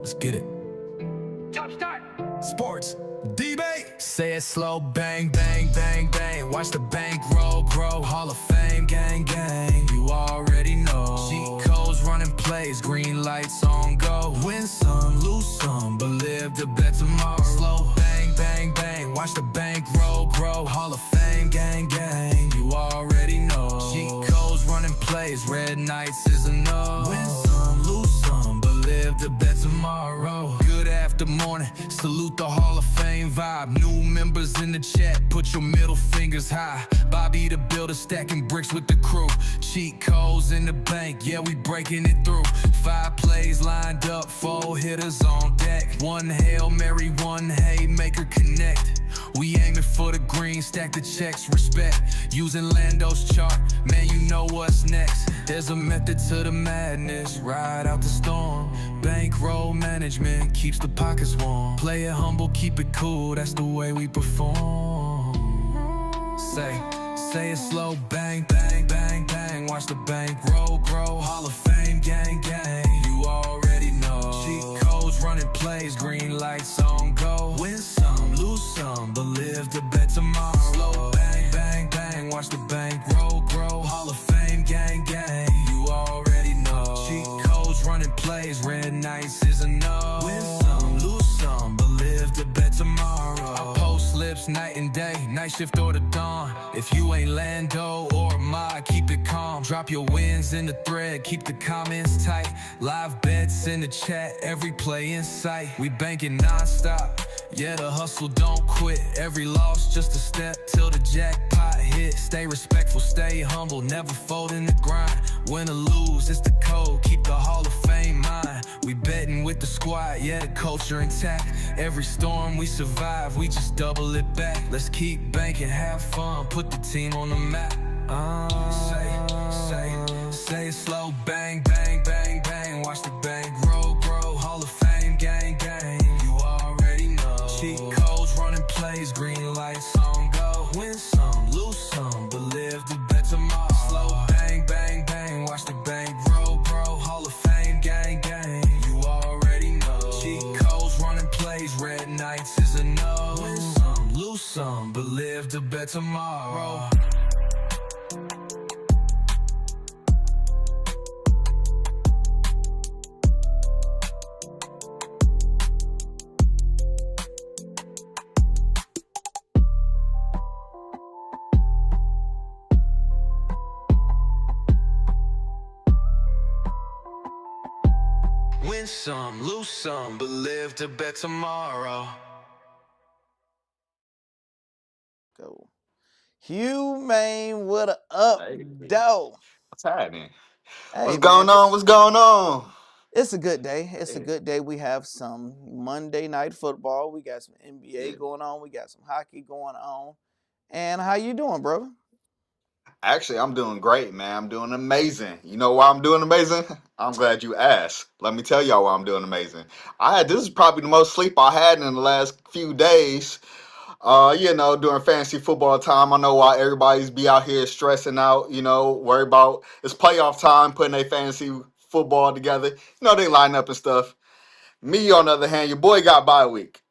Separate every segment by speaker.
Speaker 1: Let's get it.
Speaker 2: Jump start.
Speaker 1: Sports debate. Say it slow, bang, bang, bang, bang. Watch the bank roll, grow. Hall of Fame, gang, gang. You already know. Cheat codes, running plays, green lights on go. Win some, lose some, but live to bet tomorrow. Slow, bang, bang, bang. Watch the bank roll, grow. Hall of Fame, gang, gang. You already know. Cheat codes, running plays, red nights is a no. Win some, lose some, but live to bet tomorrow. Good after morning, salute the Hall of Fame vibe. New members in the chat, put your middle fingers high. Bobby the builder stacking bricks with the crew. Cheat codes in the bank, yeah, we breaking it through. 5 plays lined up, 4 hitters on deck. 1 Hail Mary, 1 Haymaker connect. We aiming for the green, stack the checks, respect. Using Lando's chart, man, you know what's next. There's a method to the madness, ride out the storm. Bankroll management keeps the pockets warm. Play it humble, keep it cool, that's the way we perform. Say it slow, bang, bang, bang, bang. Watch the bank roll, grow. Hall of Fame, gang, gang. You already know. Cheat codes, running plays, green lights on go. Win some, lose some, but live to bet tomorrow. Slow, bang, bang, bang. Watch the bank roll, grow. Hall of Fame, gang, gang. You already know. Cheat codes, running plays, red nights is a no. Win some, lose some, but live to bet tomorrow. I post slips night and day, night shift or the dawn. If you ain't Lando or Ma, keep it calm. Drop your wins in the thread, keep the comments tight. Live bets in the chat, every play in sight. We banking non-stop, yeah, the hustle don't quit. Every loss just a step till the jackpot hit. Stay respectful, stay humble, never fold in the grind. Win or lose, it's the code, keep the Hall of Fame mind. We betting with the squad, yeah, the culture intact. Every storm we survive, we just double it back. Let's keep banking, have fun, put the team on the map. Say it slow, bang, bang, bang, bang. Watch the bank roll, grow. Hall of Fame, gang, gang. You already know. Cheat codes, running plays, green lights on go. Win some, lose some, but live to bet tomorrow. Slow, bang, bang, bang. Watch the bank roll, grow. Hall of Fame, gang, gang. You already know. Cheat codes, running plays, red nights is a no. Win some, lose some, but live to bet tomorrow. Win some, lose some, but live to bet tomorrow.
Speaker 3: Go. Humane, what up, though?
Speaker 4: What's happening?
Speaker 3: Hey,
Speaker 4: What's going on? What's going on?
Speaker 3: It's a good day. It's a good day. We have some Monday night football. We got some NBA going on. We got some hockey going on. And how you doing, brother?
Speaker 4: Actually, I'm doing great, man. I'm doing amazing. You know why I'm doing amazing? I'm glad you asked. Let me tell y'all why I'm doing amazing. This is probably the most sleep I had in the last few days. During fantasy football time, I know why everybody's be out here stressing out, worry about it's playoff time, putting their fantasy football together. They line up and stuff. Me, on the other hand, your boy got bye week,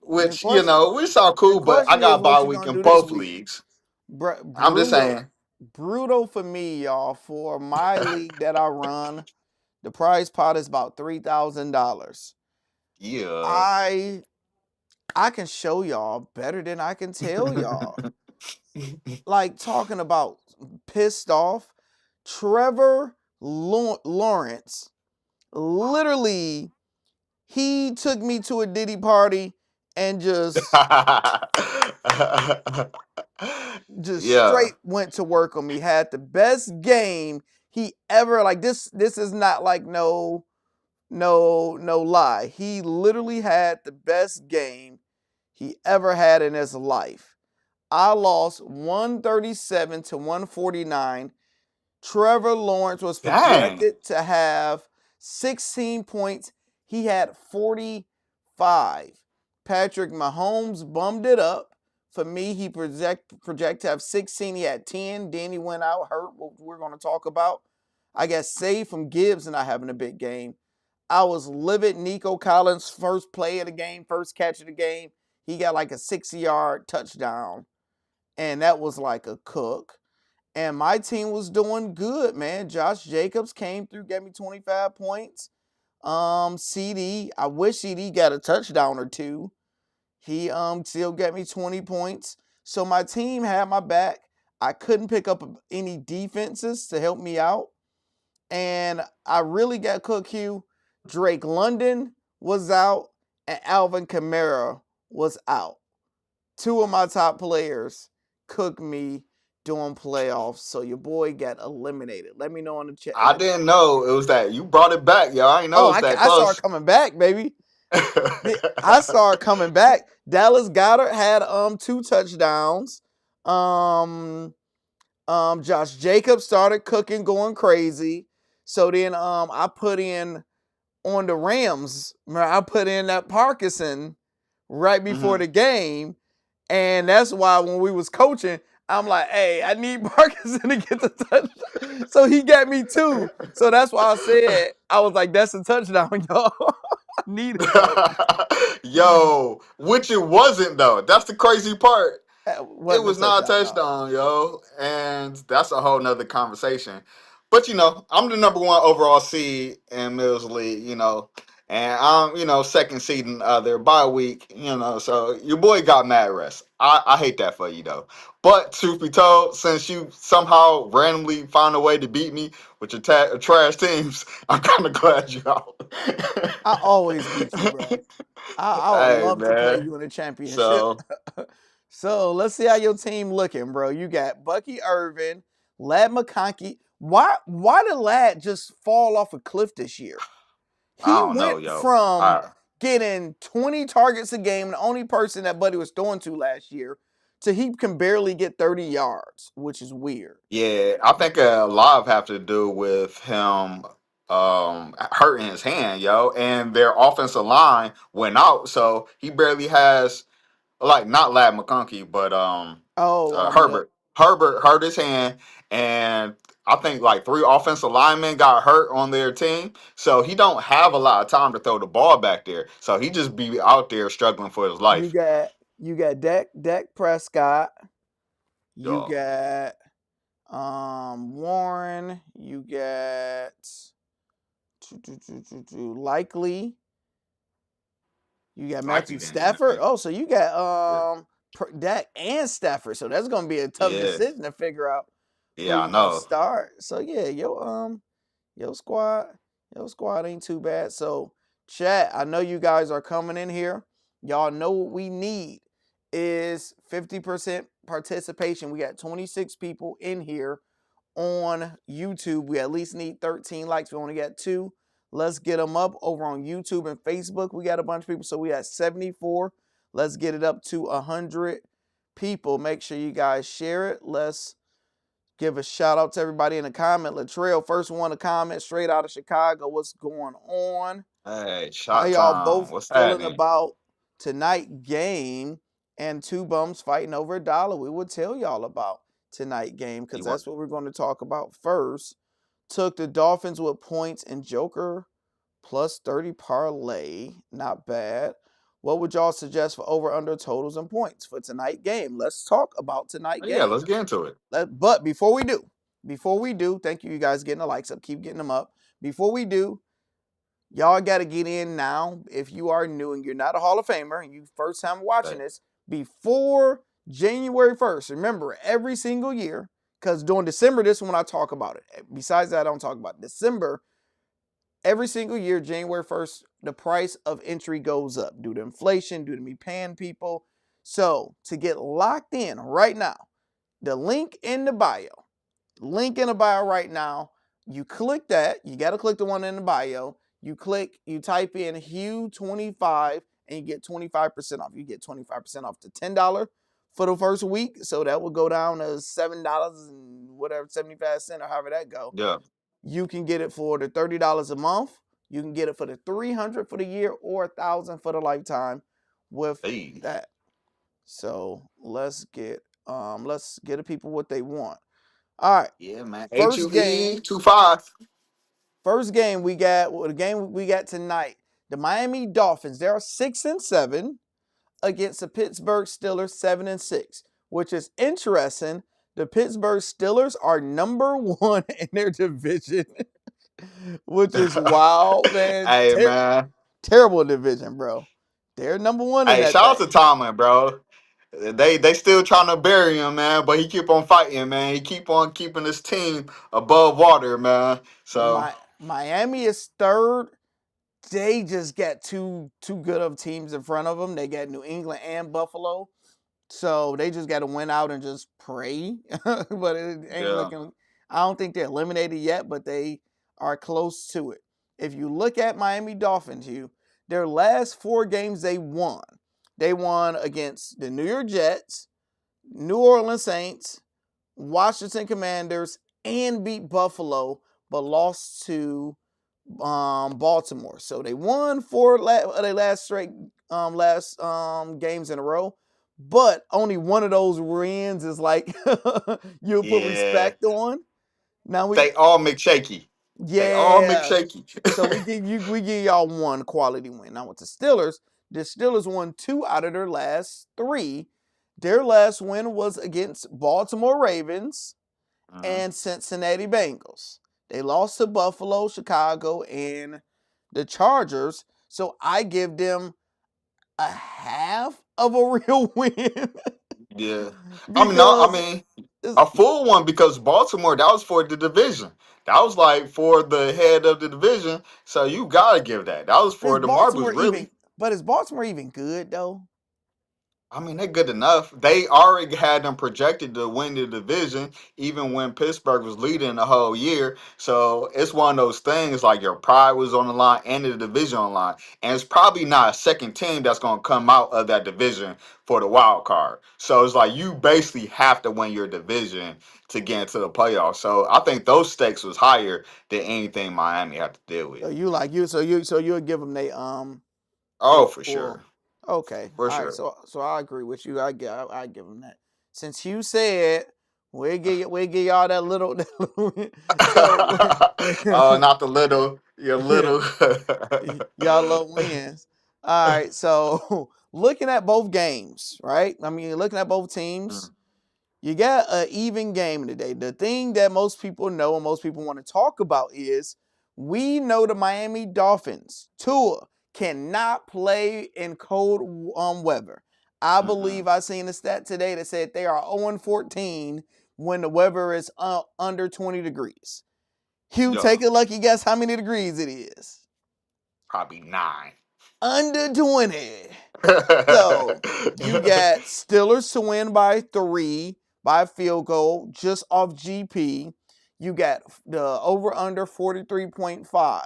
Speaker 4: which, which all cool, but I got bye week in both leagues. I'm just saying.
Speaker 3: Brutal for me, y'all. For my league that I run, the prize pot is about $3,000.
Speaker 4: Yeah.
Speaker 3: I can show y'all better than I can tell y'all. Like, talking about pissed off, Trevor Lawrence, literally, he took me to a Diddy party and just straight went to work on me. Had the best game he ever, like, this is not like no lie. He literally had the best game he ever had in his life. I lost 137 to 149. Trevor Lawrence was projected to have 16 points. He had 45. Patrick Mahomes bummed it up. For me, he project to have 16. He had 10. Then he went out hurt, what we're going to talk about. I got saved from Gibbs and not having a big game. I was livid. Nico Collins' first play of the game, first catch of the game, he got like a 60-yard touchdown, and that was like a cook. And my team was doing good, man. Josh Jacobs came through, gave me 25 points. CD, I wish CD got a touchdown or two. He still got me 20 points. So my team had my back. I couldn't pick up any defenses to help me out. And I really got cooked, Hugh. Drake London was out and Alvin Kamara was out. Two of my top players cooked me during playoffs, so your boy got eliminated. Let me know in the chat.
Speaker 4: I didn't know it was that. You brought it back, yo. I didn't know
Speaker 3: Oh,
Speaker 4: it was that
Speaker 3: I started
Speaker 4: close.
Speaker 3: coming back, baby. I started coming back. Dallas Goedert had 2 touchdowns. Josh Jacobs started cooking, going crazy. So then I put in on the Rams. I put in that Parkinson right before the game. And that's why when we was coaching, I'm like, hey, I need Parkinson to get the touchdown. So he got me 2. So that's why I said, I was like, that's a touchdown, y'all. I needed that.
Speaker 4: Yo, which it wasn't though. That's the crazy part. It
Speaker 3: Wasn't a
Speaker 4: was not a
Speaker 3: touchdown, no.
Speaker 4: touchdown, yo. And that's a whole nother conversation. But I'm the number one overall seed in Mills League, and I'm, second seed in their bye week, so your boy got mad rest. I hate that for you though. But truth be told, since you somehow randomly found a way to beat me with your trash teams, I'm kind of glad you out.
Speaker 3: I always beat you, bro. I would
Speaker 4: Hey
Speaker 3: love to play
Speaker 4: man.
Speaker 3: you in a championship.
Speaker 4: So
Speaker 3: So let's see how your team looking, bro. You got Bucky Irvin, Lad McConkey. Why did Lad just fall off a cliff this year?
Speaker 4: I
Speaker 3: He
Speaker 4: don't know,
Speaker 3: went
Speaker 4: yo.
Speaker 3: from getting 20 targets a game, the only person that Buddy was throwing to last year, to he can barely get 30 yards, which is weird.
Speaker 4: Yeah, I think a lot of have to do with him hurting his hand, yo, and their offensive line went out, so he barely has like not Lad McConkey, but
Speaker 3: Oh,
Speaker 4: Herbert. Herbert hurt his hand, and I think like 3 offensive linemen got hurt on their team, so he don't have a lot of time to throw the ball back there. So he just be out there struggling for his
Speaker 3: you
Speaker 4: life.
Speaker 3: got you got Dak Prescott. You
Speaker 4: Yo,
Speaker 3: got Warren. You got Likely. You got
Speaker 4: likely
Speaker 3: Matthew
Speaker 4: didn't do
Speaker 3: Stafford.
Speaker 4: anything.
Speaker 3: Oh, so you got
Speaker 4: Yeah,
Speaker 3: Dak and Stafford. So that's gonna be a tough
Speaker 4: yeah,
Speaker 3: decision to figure out who
Speaker 4: yeah. I
Speaker 3: you're gonna
Speaker 4: know.
Speaker 3: start. So yeah, your squad, your squad ain't too bad. So chat, I know you guys are coming in here. Y'all know what we need is 50% participation. We got 26 people in here on YouTube. We at least need 13 likes. We only got 2. Let's get them up over on YouTube and Facebook. We got a bunch of people, so we at 74. Let's get it up to 100 people. Make sure you guys share it. Let's give a shout out to everybody in the comment. Latrell, first one to comment, straight out of Chicago. What's going on?
Speaker 4: Hey,
Speaker 3: How
Speaker 4: shot
Speaker 3: y'all
Speaker 4: time.
Speaker 3: both
Speaker 4: What's
Speaker 3: feeling
Speaker 4: happening?
Speaker 3: about tonight game and 2 bums fighting over $1? We will tell y'all about tonight game because
Speaker 4: You want?
Speaker 3: that's what we're going to talk about first. Took the Dolphins with points and Joker plus 30 parlay. Not bad. What would y'all suggest for over under totals and points for tonight game? Let's talk about tonight
Speaker 4: Oh, yeah,
Speaker 3: game.
Speaker 4: let's get into it.
Speaker 3: But before we do, thank you guys getting the likes up. Keep getting them up. Before we do, y'all got to get in now. If you are new and you're not a Hall of Famer and you first time watching
Speaker 4: Hey,
Speaker 3: this, before January 1st, remember every single year, because during December, this is when I talk about it. Besides that, I don't talk about it. December, every single year, January 1st, the price of entry goes up due to inflation, due to me paying people. So to get locked in right now, the link in the bio, right now. You click that. You got to click the one in the bio. You type in Hugh25 and you get 25% off. You get 25% off to $10 for the first week. So that will go down to $7 and whatever, 75 cents or however that go.
Speaker 4: yeah.
Speaker 3: You can get it for the $30 a month. You can get it for the $300 for the year or $1,000 for the lifetime with
Speaker 4: Hey.
Speaker 3: that. So let's get the people what they want. All right.
Speaker 4: Yeah, man.
Speaker 3: First
Speaker 4: HUE
Speaker 3: game.
Speaker 4: 25.
Speaker 3: First game we got, the game we got tonight, the Miami Dolphins. They are 6-7 against the Pittsburgh Steelers 7-6, which is interesting. The Pittsburgh Steelers are number 1 in their division, which is wild, man.
Speaker 4: Hey man.
Speaker 3: Terrible division, bro. They're number 1 in
Speaker 4: Hey,
Speaker 3: that
Speaker 4: shout out to
Speaker 3: thing.
Speaker 4: Tomlin, bro. They still trying to bury him, man, but he keep on fighting, man. He keep on keeping his team above water, man. So
Speaker 3: Miami is third. They just got two good of teams in front of them. They got New England and Buffalo. So they just got to win out and just pray. But it ain't
Speaker 4: yeah,
Speaker 3: looking, I don't think they're eliminated yet, but they are close to it. If you look at Miami Dolphins, their last 4 games they won. They won against the New York Jets, New Orleans Saints, Washington Commanders, and beat Buffalo, but lost to Baltimore. So they won 4 of their last straight games in a row, but only one of those wins is like you'll put
Speaker 4: yeah.
Speaker 3: respect on. Now
Speaker 4: They all McShaky. They all
Speaker 3: yeah.
Speaker 4: McShaky.
Speaker 3: So we give y'all one quality win. Now with the Steelers won 2 out of their last 3. Their last win was against Baltimore Ravens
Speaker 4: Mhm.
Speaker 3: and Cincinnati Bengals. They lost to Buffalo, Chicago, and the Chargers. So I give them a half of a real win.
Speaker 4: Yeah. I mean, no, I
Speaker 3: Because
Speaker 4: mean a full one because Baltimore, that was for the division. That was like for the head of the division. So you gotta give that. That was
Speaker 3: is
Speaker 4: for the marbles,
Speaker 3: Baltimore even
Speaker 4: really.
Speaker 3: but is Baltimore even good though?
Speaker 4: I mean, they're good enough. They already had them projected to win the division, even when Pittsburgh was leading the whole year. So it's one of those things like your pride was on the line and the division on the line. And it's probably not a second team that's going to come out of that division for the wild card. So it's like you basically have to win your division to get into the playoffs. So I think those stakes was higher than anything Miami had to deal with.
Speaker 3: So you'll give them they
Speaker 4: Oh, for
Speaker 3: full.
Speaker 4: sure.
Speaker 3: Okay.
Speaker 4: For
Speaker 3: All right.
Speaker 4: sure.
Speaker 3: So I agree with you. I give them that. Since you said we give y'all that little, so
Speaker 4: Oh, not the little, your little.
Speaker 3: y'all love wins. All right. So looking at both games, right? I mean, looking at both teams,
Speaker 4: Mm,
Speaker 3: you got an even game today. The thing that most people know and most people want to talk about is we know the Miami Dolphins, Tua, cannot play in cold weather. I
Speaker 4: mm-mm.
Speaker 3: believe I seen a stat today that said they are 0-14 when the weather is under 20 degrees. Hugh,
Speaker 4: Yeah,
Speaker 3: take a lucky guess how many degrees it is.
Speaker 4: probably 9.
Speaker 3: Under 20. So you got Steelers to win by 3 by field goal just off GP. You got the over under 43.5.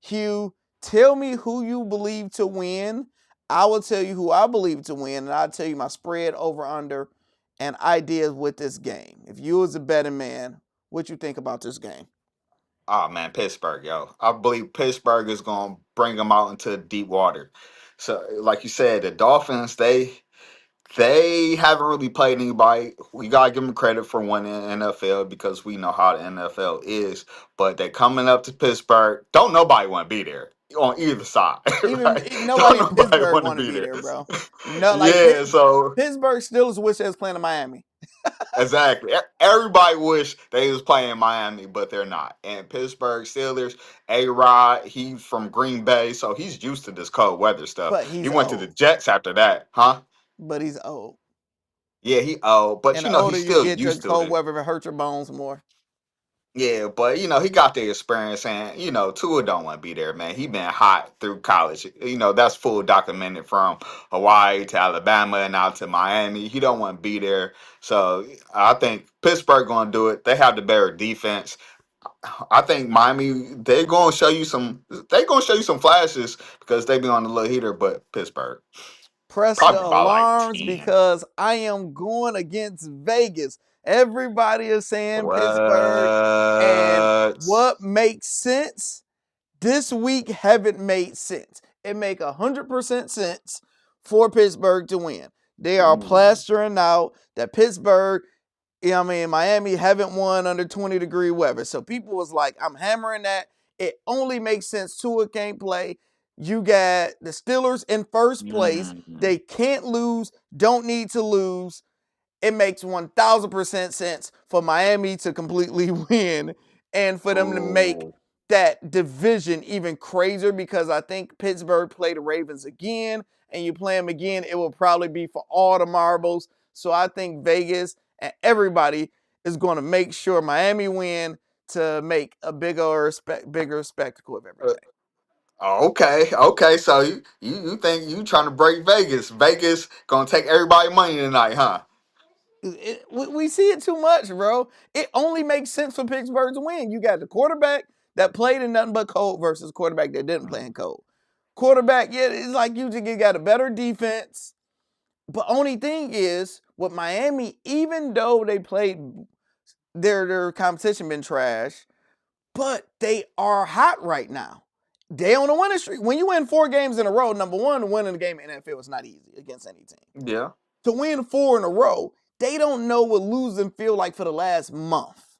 Speaker 3: Hugh, tell me who you believe to win. I will tell you who I believe to win, and I'll tell you my spread over under and ideas with this game. If you was a betting man, what you think about this game?
Speaker 4: Oh man, Pittsburgh, yo. I believe Pittsburgh is gonna bring them out into deep water. So, like you said, the Dolphins, they haven't really played anybody. We gotta give them credit for winning NFL because we know how the NFL is. But they're coming up to Pittsburgh. Don't nobody want to be there on either side,
Speaker 3: Even
Speaker 4: right? Don't
Speaker 3: nobody in
Speaker 4: nobody
Speaker 3: Pittsburgh
Speaker 4: want to
Speaker 3: want to
Speaker 4: be
Speaker 3: be
Speaker 4: there.
Speaker 3: there, bro. No, like
Speaker 4: Yeah, so
Speaker 3: Pittsburgh Steelers wish they was playing in Miami.
Speaker 4: exactly. Everybody wish they was playing in Miami, but they're not. And Pittsburgh Steelers, A-Rod, he's from Green Bay, so he's used to this cold weather stuff.
Speaker 3: But
Speaker 4: He
Speaker 3: he's
Speaker 4: went to the
Speaker 3: old.
Speaker 4: Jets after that, huh?
Speaker 3: But he's old.
Speaker 4: Yeah, he but
Speaker 3: And the older
Speaker 4: he's
Speaker 3: you
Speaker 4: still
Speaker 3: get, the
Speaker 4: used to
Speaker 3: cold
Speaker 4: it.
Speaker 3: weather hurt your bones more.
Speaker 4: Yeah, but he got the experience, and Tua don't want to be there, man. He been hot through college. That's full documented from Hawaii to Alabama and out to Miami. He don't want to be there, so I think Pittsburgh gonna do it. They have the better defense. I think Miami they're gonna show you some. They gonna show you some flashes because they be on the little heater, but Pittsburgh
Speaker 3: Press the
Speaker 4: probably by like
Speaker 3: alarms
Speaker 4: 10.
Speaker 3: because I am going against Vegas. Everybody is saying Pittsburgh. And
Speaker 4: What?
Speaker 3: what makes sense this week haven't made sense. It make 100% sense for Pittsburgh to win. They are
Speaker 4: Ooh.
Speaker 3: plastering out that Pittsburgh, Miami haven't won under 20-degree weather. So people was like, I'm hammering that. It only makes sense. Tua can't play. You got the Steelers in first place. They can't lose, don't need to lose. It makes 1000% sense for Miami to completely win and for them to make
Speaker 4: Ooh.
Speaker 3: that division even crazier, because I think Pittsburgh play the Ravens again, and you play them again, it will probably be for all the marbles. So I think Vegas and everybody is going to make sure Miami win to make a bigger spectacle of everything.
Speaker 4: Okay. So you think you trying to break Vegas? Vegas gonna take everybody money tonight, huh?
Speaker 3: We see it too much, bro. It only makes sense for Pittsburgh to win. You got the quarterback that played in nothing but cold versus quarterback that didn't play in cold. Quarterback, yeah, it's like you got a better defense. But only thing is, with Miami, even though they played their competition been trash, but they are hot right now. They on a winning streak. When you win 4 games in a row, number one, winning a game in the NFL is not easy against any team.
Speaker 4: Yeah.
Speaker 3: To win 4 in a row, they don't know what losing feel like for the last month.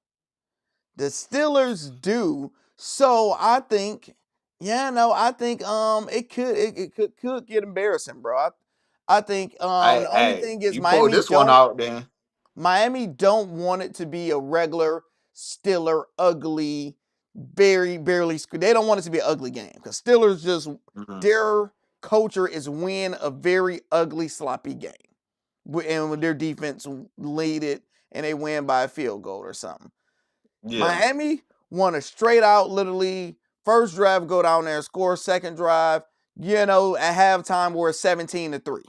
Speaker 3: The Steelers do. So I think, it could get embarrassing, bro. I think the only
Speaker 4: Hey,
Speaker 3: thing is
Speaker 4: you pull this one out then.
Speaker 3: Miami don't want it to be a regular Steeler ugly, barely. They don't want it to be an ugly game, because Steelers just
Speaker 4: Mhm.
Speaker 3: their culture is win a very ugly, sloppy game, and when their defense lead it and they win by a field goal or something.
Speaker 4: Yeah.
Speaker 3: Miami won a straight out, literally first drive, go down there, score, second drive. At halftime we're 17-3,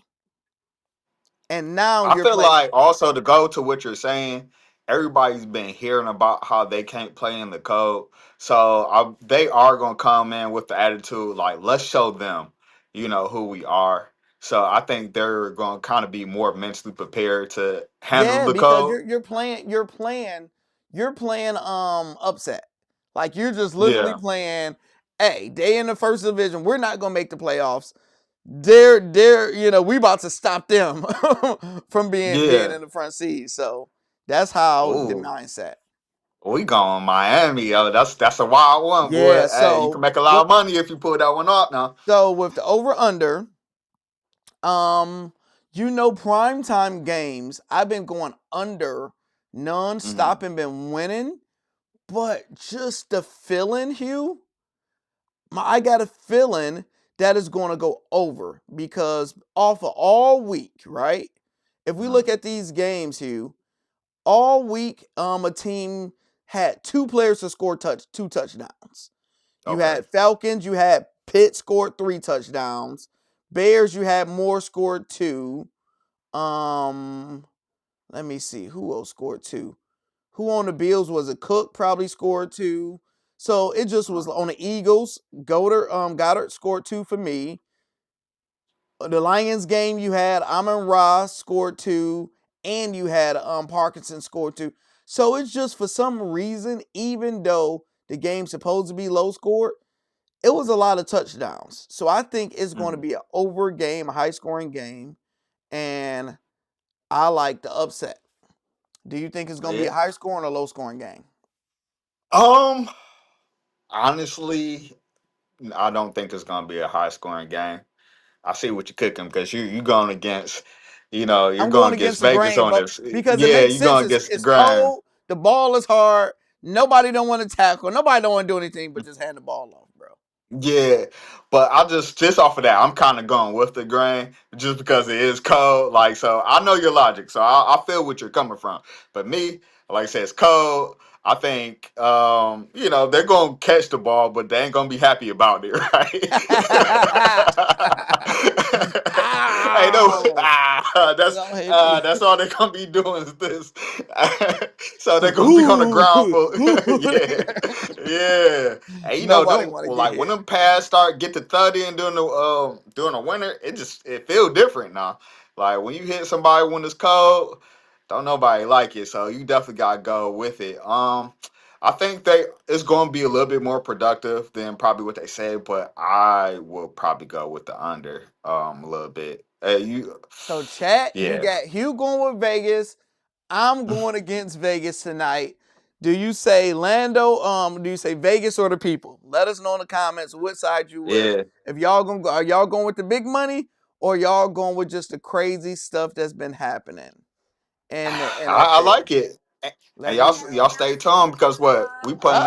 Speaker 3: and now
Speaker 4: I
Speaker 3: you're
Speaker 4: feel
Speaker 3: playing.
Speaker 4: like also to go to what you're saying, everybody's been hearing about how they can't play in the code. So they are going to come in with the attitude like, let's show them, who we are. So I think they're going to kind of be more mentally prepared to handle
Speaker 3: Yeah,
Speaker 4: the
Speaker 3: because
Speaker 4: code.
Speaker 3: you're playing upset. Like, you're just literally
Speaker 4: Yeah.
Speaker 3: playing, hey, they in the first division. We're not gonna make the playoffs. They're we about to stop them from being
Speaker 4: Yeah.
Speaker 3: in the front seat. So that's how the
Speaker 4: Oh,
Speaker 3: mindset.
Speaker 4: we going Miami, yo. That's a wild one, boy.
Speaker 3: Yeah,
Speaker 4: Hey, you can make a lot of money if you pull that one off now.
Speaker 3: with the over under, um, primetime games, I've been going under
Speaker 4: Hmm.
Speaker 3: nonstop and been winning. But just the feeling, Hugh, I got a feeling that is going to go over, because off of all week, right? If we look at these games, Hugh, all week, a team had 2 players to score 2 touchdowns. You
Speaker 4: Okay.
Speaker 3: had Falcons, you had Pitt scored 3 touchdowns. Bears, you had Moore scored 2. Um, Let me see who else scored 2. Who on the Bills was it? Cook probably scored 2. So it just was on the Eagles. Goddard scored 2 for me. The Lions game, you had Amon-Ra scored 2, and you had Parkinson scored 2. So it's just, for some reason, even though the game's supposed to be low scored, it was a lot of touchdowns. So I think it's going to
Speaker 4: Mhm.
Speaker 3: be an over game, a high scoring game, and I like the upset. Do you think it's going to be
Speaker 4: Yeah.
Speaker 3: a high scoring or low scoring game?
Speaker 4: Um, Honestly, I don't think it's gonna be a high scoring game. I see what you're cooking because you going against, you're
Speaker 3: I'm going
Speaker 4: going against
Speaker 3: against the
Speaker 4: Vegas
Speaker 3: grain,
Speaker 4: on
Speaker 3: but
Speaker 4: this.
Speaker 3: because it
Speaker 4: Yeah,
Speaker 3: makes
Speaker 4: you're
Speaker 3: sense.
Speaker 4: going
Speaker 3: It's,
Speaker 4: against the
Speaker 3: it's
Speaker 4: grind.
Speaker 3: cold. The ball is hard. Nobody don't want to tackle. Nobody don't want to do anything but just hand the ball off, bro.
Speaker 4: Yeah, but I just off of that, I'm kind of going with the grain just because it is cold. Like, so I know your logic, so I feel what you're coming from. But me, like I said, it's cold. I think, they're gonna catch the ball, but they ain't gonna be happy about it, right? Hey, no,
Speaker 3: Ow! Go ahead.
Speaker 4: that's all they're gonna be doing is this. So they're gonna be on the ground
Speaker 3: Ooh.
Speaker 4: for, yeah, yeah. And
Speaker 3: Nobody
Speaker 4: them
Speaker 3: want to get
Speaker 4: like when
Speaker 3: hit.
Speaker 4: them pads start get to 30 and during the winter, it feel different now. Like when you hit somebody when it's cold, don't nobody like it. So you definitely gotta go with it. I think it's gonna be a little bit more productive than probably what they say, but I will probably go with the under a little bit.
Speaker 3: So, chat, you
Speaker 4: Yeah.
Speaker 3: got Hugh going with Vegas. I'm going against Vegas tonight. Do you say Lando? Do you say Vegas or the people? Let us know in the comments what side you with.
Speaker 4: Yeah,
Speaker 3: If y'all gonna go, are y'all going with the big money or y'all going with just the crazy stuff that's been happening in the
Speaker 4: I
Speaker 3: NFL?
Speaker 4: like it. And
Speaker 3: Let me
Speaker 4: y'all
Speaker 3: know.
Speaker 4: stay tuned because what we putting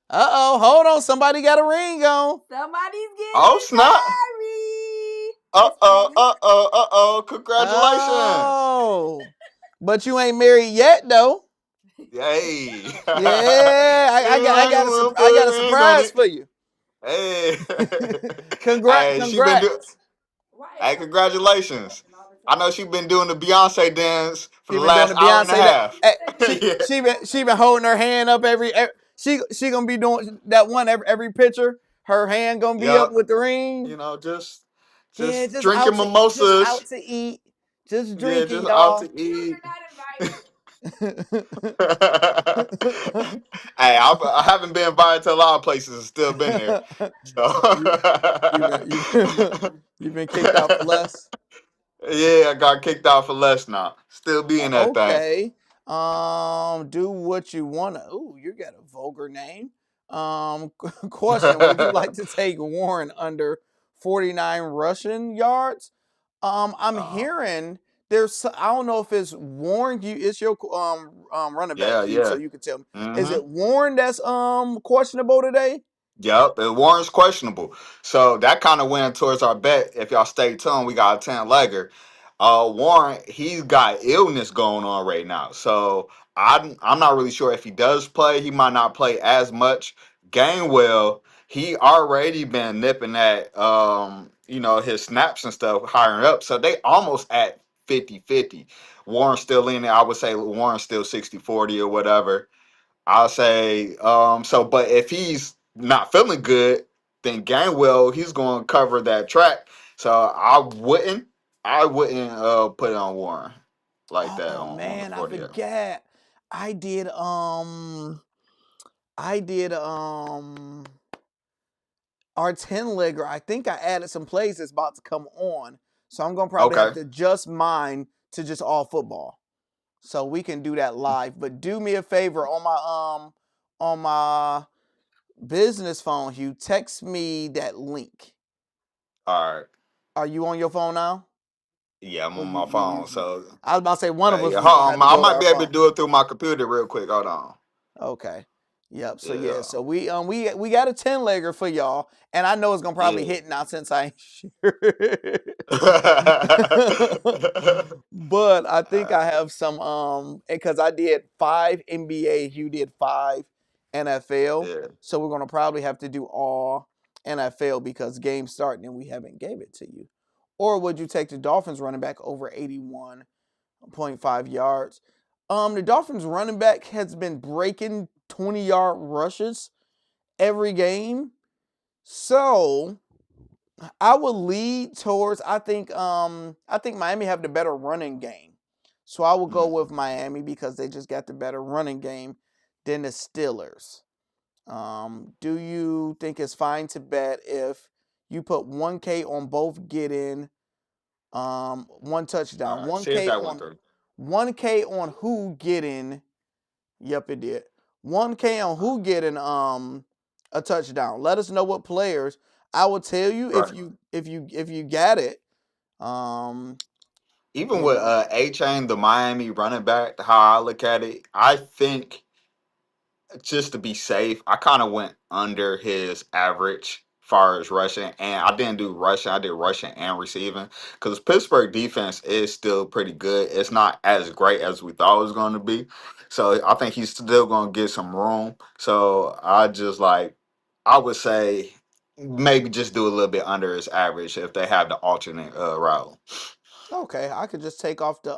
Speaker 3: Uh oh. Hold on. Somebody got a ring on.
Speaker 5: Somebody's
Speaker 4: oh
Speaker 5: getting
Speaker 4: snap.
Speaker 5: married. It's Peggy.
Speaker 4: Congratulations.
Speaker 3: Oh. But you ain't married yet though.
Speaker 4: Yay.
Speaker 3: Yeah, I got a
Speaker 4: Put a ring on
Speaker 3: surprise
Speaker 4: it.
Speaker 3: for you.
Speaker 4: Hey.
Speaker 3: Congrats,
Speaker 4: Hey, she been do
Speaker 3: congrats.
Speaker 5: Why
Speaker 4: hey,
Speaker 5: everybody keep saying
Speaker 4: congratulations.
Speaker 5: something all the
Speaker 4: I know
Speaker 5: time?
Speaker 4: she been doing the Beyonce dance for
Speaker 3: She
Speaker 4: the
Speaker 3: been doing
Speaker 4: last
Speaker 3: the
Speaker 4: hour and a
Speaker 3: Beyonce that
Speaker 4: half.
Speaker 3: she
Speaker 4: Yeah.
Speaker 3: she been holding her hand up every she gonna be doing that one every picture. Her hand gonna be up
Speaker 4: Yep.
Speaker 3: with the ring.
Speaker 4: You know,
Speaker 3: Yeah,
Speaker 4: just drinking
Speaker 3: just
Speaker 4: mimosas.
Speaker 3: out to eat, just
Speaker 4: Yeah,
Speaker 3: drinking,
Speaker 4: just out to
Speaker 3: y'all.
Speaker 5: You,
Speaker 4: eat.
Speaker 5: you're not invited.
Speaker 4: Hey, I haven't been invited to a lot of places and still been there. So
Speaker 3: you you've been kicked out for less.
Speaker 4: yeah, I got kicked out for less now. Still being that thing.
Speaker 3: Okay. Do what you wanna. Ooh, you got a vulgar name. Question: would you like to take Warren under 49 rushing yards? I'm
Speaker 4: uh,
Speaker 3: hearing I don't know if it's Warren. It's your running back,
Speaker 4: yeah,
Speaker 3: Hugh. So
Speaker 4: yeah.
Speaker 3: you can tell me. Is
Speaker 4: Hmm.
Speaker 3: it Warren that's questionable today?
Speaker 4: Yep, and Warren's questionable. So that kind of went towards our bet. If y'all stay tuned, we got a 10 legger. Warren, he's got illness going on right now. So I'm not really sure if he does play. He might not play as much. Gainwell, he already been nipping at his snaps and stuff higher up. So they almost at 50-50. Warren's still in there. I would say Warren's still 60-40 or whatever. I'll say but if he's not feeling good, then Gainwell, he's going to cover that track. So I wouldn't put it on Warren like that
Speaker 3: Oh
Speaker 4: on the
Speaker 3: man, I
Speaker 4: 40.
Speaker 3: forget. I did I did our 10 legger. I think I added some plays that's about to come on. So I'm gonna probably have
Speaker 4: Okay.
Speaker 3: to adjust mine to just all football. So we can do that live. But do me a favor on my business phone, Hugh, text me that link.
Speaker 4: All right.
Speaker 3: Are you on your phone now?
Speaker 4: Yeah, I'm
Speaker 3: Or
Speaker 4: on my
Speaker 3: you
Speaker 4: phone.
Speaker 3: using it?
Speaker 4: So
Speaker 3: I was about to say one of us
Speaker 4: yeah,
Speaker 3: was gonna
Speaker 4: hold
Speaker 3: have
Speaker 4: on.
Speaker 3: to
Speaker 4: I
Speaker 3: go to
Speaker 4: might
Speaker 3: our
Speaker 4: be able to
Speaker 3: phone.
Speaker 4: do it through my computer real quick. Hold on.
Speaker 3: Okay. Yep. So yeah.
Speaker 4: Yeah.
Speaker 3: So we got a 10 legger for y'all, and I know it's gonna probably
Speaker 4: Yeah.
Speaker 3: hit now since I ain't sure. But I think
Speaker 4: Uh,
Speaker 3: I have some because I did 5 NBA, you did 5 NFL.
Speaker 4: yeah.
Speaker 3: So we're gonna probably have to do all NFL because game's starting and we haven't gave it to you. Or would you take the Dolphins running back over 81.5 yards? The Dolphins running back has been breaking 20-yard rushes every game. So I would lead towards I think Miami have the better running game. So I will go with
Speaker 4: Mm.
Speaker 3: Miami because they just got the better running game than the Steelers. Do you think it's fine to bet if you put 1K on both getting one touchdown,
Speaker 4: All right. See if that went through.
Speaker 3: 1K on who getting yep it did. 1K on who getting a touchdown. Let us know what players. I will tell you if
Speaker 4: Right.
Speaker 3: you got it. Um,
Speaker 4: Even
Speaker 3: you
Speaker 4: with
Speaker 3: know.
Speaker 4: A Chain, the Miami running back, how I look at it, I think just to be safe, I kind of went under his average far as rushing, and I didn't do rushing. I did rushing and receiving because Pittsburgh defense is still pretty good. It's not as great as we thought it was going to be, so I think he's still going to get some room. So I would say maybe just do a little bit under his average if they have the alternate route.
Speaker 3: Okay, I could just take off the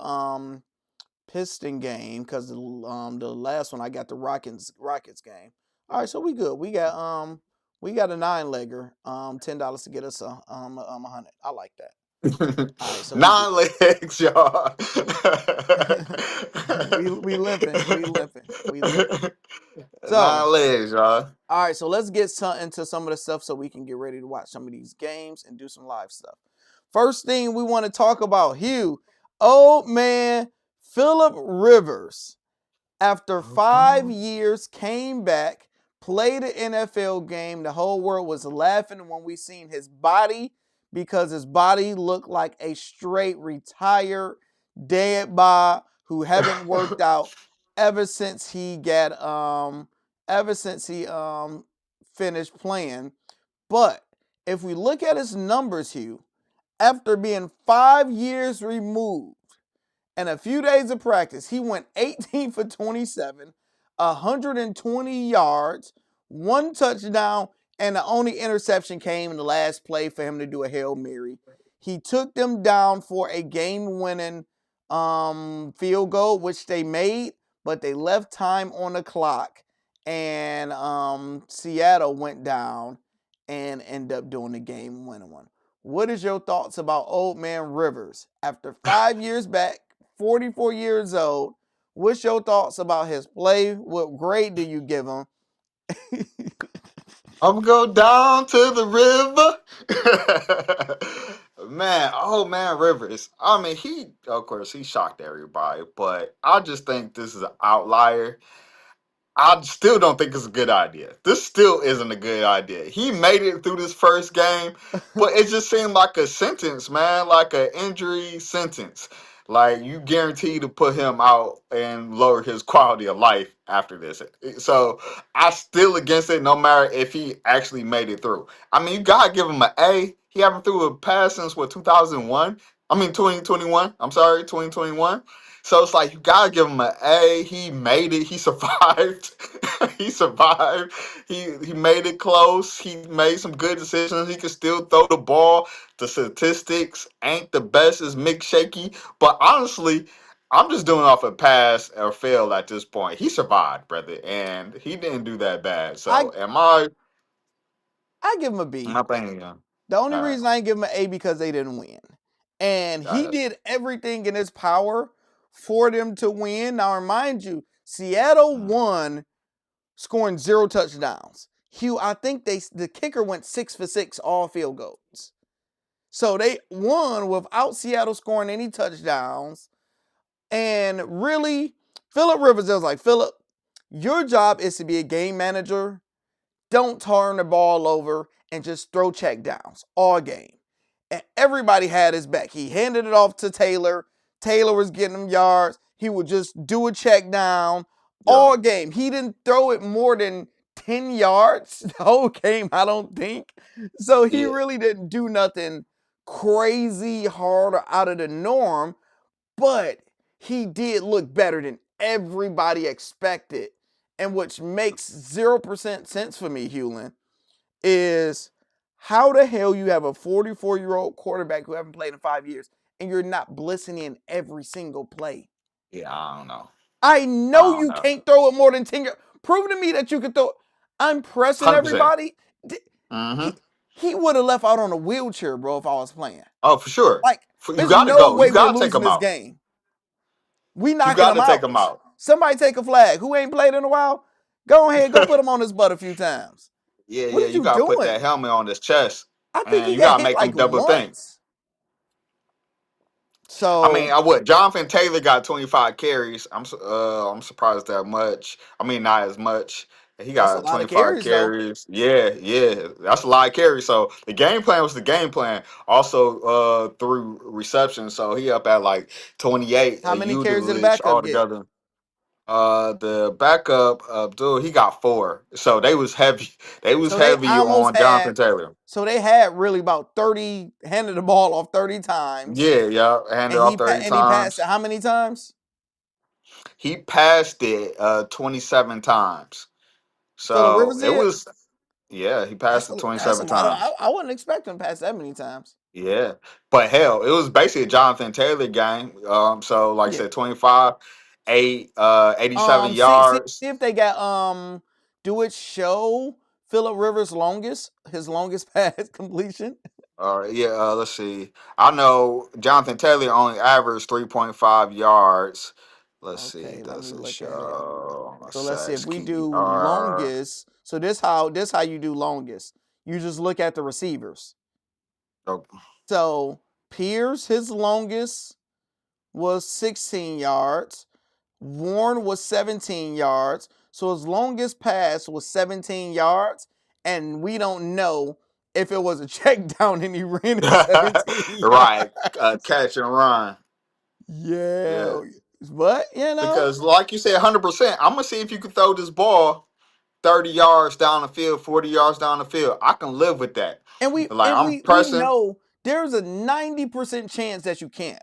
Speaker 3: Piston game because the last one I got the Rockets game. All right, so we good. We got a 9 legger. $10 to get us a 100. I like that. All right, so we good.
Speaker 4: 9 legs, y'all.
Speaker 3: We limping. We limping. We limping. So
Speaker 4: 9 legs, y'all.
Speaker 3: all right, so let's get into some of the stuff so we can get ready to watch some of these games and do some live stuff. First thing we want to talk about, Hugh. Old man Philip Rivers After 5 years, came back, played an NFL game. The whole world was laughing when we seen his body because his body looked like a straight retired dead bod who haven't worked out ever since he finished playing. But if we look at his numbers, Hugh, after being 5 years removed and a few days of practice, he went 18 for 27, 120 yards, 1 touchdown, and the only interception came in the last play for him to do a Hail Mary. He took them down for a game-winning field goal, which they made, but they left time on the clock, and Seattle went down and ended up doing the game-winning one. What is your thoughts about old man Rivers? After 5 years back, 44 years old, what's your thoughts about his play? What grade do you give him?
Speaker 4: I'm gonna go down to the river. Man, oh man, Rivers. I mean, he of course he shocked everybody, but I just think this is an outlier. I still don't think it's a good idea. This still isn't a good idea. He made it through this first game, but it just seemed like a sentence, man, like an injury sentence. Like you guaranteed to put him out and lower his quality of life after this. So I still against it, no matter if he actually made it through. I mean, you gotta give him an A. He haven't threw a pass since what 2001. I mean 2021. I'm sorry, 2021. So it's like you gotta give him an A. He made it. He survived. He survived. He made it close. He made some good decisions. He can still throw the ball. The statistics ain't the best as Mick Shaky, but honestly, I'm just doing off a pass or fail at this point. He survived, brother, and he didn't do that bad.
Speaker 3: I
Speaker 4: So am I?
Speaker 3: I give him a
Speaker 4: Am
Speaker 3: B.
Speaker 4: I playing? All
Speaker 3: The only
Speaker 4: right.
Speaker 3: reason I ain't give him an A because they didn't win. And
Speaker 4: All right.
Speaker 3: he did everything in his power for them to win. Now remind you, Seattle won scoring 0 touchdowns. Hugh, I think the kicker went 6 for 6 all field goals. So they won without Seattle scoring any touchdowns. And really, Phillip Rivers was like, Phillip, your job is to be a game manager. Don't turn the ball over and just throw check downs all game. And everybody had his back. He handed it off to Taylor. Taylor was getting him yards. He would just do a check down
Speaker 4: Yeah.
Speaker 3: all game. He didn't throw it more than 10 yards the whole game, I don't think. So he
Speaker 4: Yeah.
Speaker 3: really didn't do nothing crazy hard or out of the norm, but he did look better than everybody expected. And which makes 0% sense for me, Hewlin, is how the hell you have a 44-year-old quarterback who haven't played in 5 years and you're not blitzing in every single play.
Speaker 4: Yeah. I don't know.
Speaker 3: I
Speaker 4: I
Speaker 3: know
Speaker 4: don't
Speaker 3: you
Speaker 4: know.
Speaker 3: can't throw it more than 10 yards. Prove to me that you can throw it. I'm pressing
Speaker 4: 100%.
Speaker 3: everybody.
Speaker 4: Mm-hmm.
Speaker 3: He would have left out on a wheelchair, bro, if I was playing.
Speaker 4: Oh, for sure.
Speaker 3: Like,
Speaker 4: You
Speaker 3: there's
Speaker 4: got to
Speaker 3: no
Speaker 4: go.
Speaker 3: way
Speaker 4: You
Speaker 3: we're
Speaker 4: got to take
Speaker 3: losing
Speaker 4: them
Speaker 3: this
Speaker 4: out.
Speaker 3: game. We
Speaker 4: You
Speaker 3: knocking
Speaker 4: got
Speaker 3: them
Speaker 4: to take
Speaker 3: out.
Speaker 4: them out.
Speaker 3: Somebody take a flag. Who ain't played in a while? Go ahead, go put him on his butt a few times.
Speaker 4: Yeah,
Speaker 3: What
Speaker 4: yeah.
Speaker 3: are
Speaker 4: You
Speaker 3: you
Speaker 4: got to put that
Speaker 3: doing?
Speaker 4: helmet on his chest,
Speaker 3: I think
Speaker 4: and
Speaker 3: he
Speaker 4: you
Speaker 3: got
Speaker 4: got to
Speaker 3: hit
Speaker 4: make them
Speaker 3: like
Speaker 4: double think.
Speaker 3: once.
Speaker 4: I mean,
Speaker 3: So
Speaker 4: I would. Jonathan Taylor got 25 carries. I'm surprised that much. I mean, not as much. He
Speaker 3: that's a
Speaker 4: got
Speaker 3: lot of
Speaker 4: 25
Speaker 3: carries, though.
Speaker 4: carries. Yeah, yeah. That's a lot of carries. So the game plan was the game plan. Also, through reception. So he up at like 28
Speaker 3: How many carries did the
Speaker 4: usage
Speaker 3: backup get?
Speaker 4: altogether. The backup, Abdul, he got 4. So they was heavy. They was
Speaker 3: So they
Speaker 4: heavy
Speaker 3: almost
Speaker 4: on Jonathan
Speaker 3: had.
Speaker 4: Taylor.
Speaker 3: So they had really about 30, handed the ball off 30 times,
Speaker 4: Yeah, yeah. Handed
Speaker 3: and
Speaker 4: off 30
Speaker 3: he passed it
Speaker 4: times.
Speaker 3: how many times?
Speaker 4: He passed it 27 times.
Speaker 3: Phillip
Speaker 4: So
Speaker 3: Rivers
Speaker 4: it
Speaker 3: did.
Speaker 4: was, yeah, he passed it
Speaker 3: That's a
Speaker 4: 27
Speaker 3: lot of.
Speaker 4: times.
Speaker 3: I wasn't expecting him to pass that many times.
Speaker 4: Yeah. But hell, it was basically a Jonathan Taylor game. So like I
Speaker 3: Yeah.
Speaker 4: said, 25, 8, 87
Speaker 3: See
Speaker 4: yards.
Speaker 3: if they got do it show Phillip Rivers his longest pass completion.
Speaker 4: Yeah, let's see. I know Jonathan Taylor only averaged 3.5 yards. Let's see,
Speaker 3: Okay, let
Speaker 4: does
Speaker 3: me
Speaker 4: it
Speaker 3: look at it.
Speaker 4: show
Speaker 3: So let's see if
Speaker 4: says
Speaker 3: we do
Speaker 4: QBR?
Speaker 3: longest. So this how you do longest. You just look at the receivers.
Speaker 4: Oh,
Speaker 3: So Pierce, his longest was 16 yards. Warren was 17 yards. So his longest pass was 17 yards. And we don't know if it was a check down and he ran it 17
Speaker 4: Right.
Speaker 3: yards.
Speaker 4: Catch and run.
Speaker 3: Yeah.
Speaker 4: Yeah.
Speaker 3: But, you know.
Speaker 4: Because like you said, 100%, I'm gonna see if you can throw this ball 30 yards down the field, 40 yards down the field. I can live with that.
Speaker 3: And we
Speaker 4: Like
Speaker 3: and
Speaker 4: I'm
Speaker 3: we we
Speaker 4: pressing.
Speaker 3: know there's a 90% chance that you can't.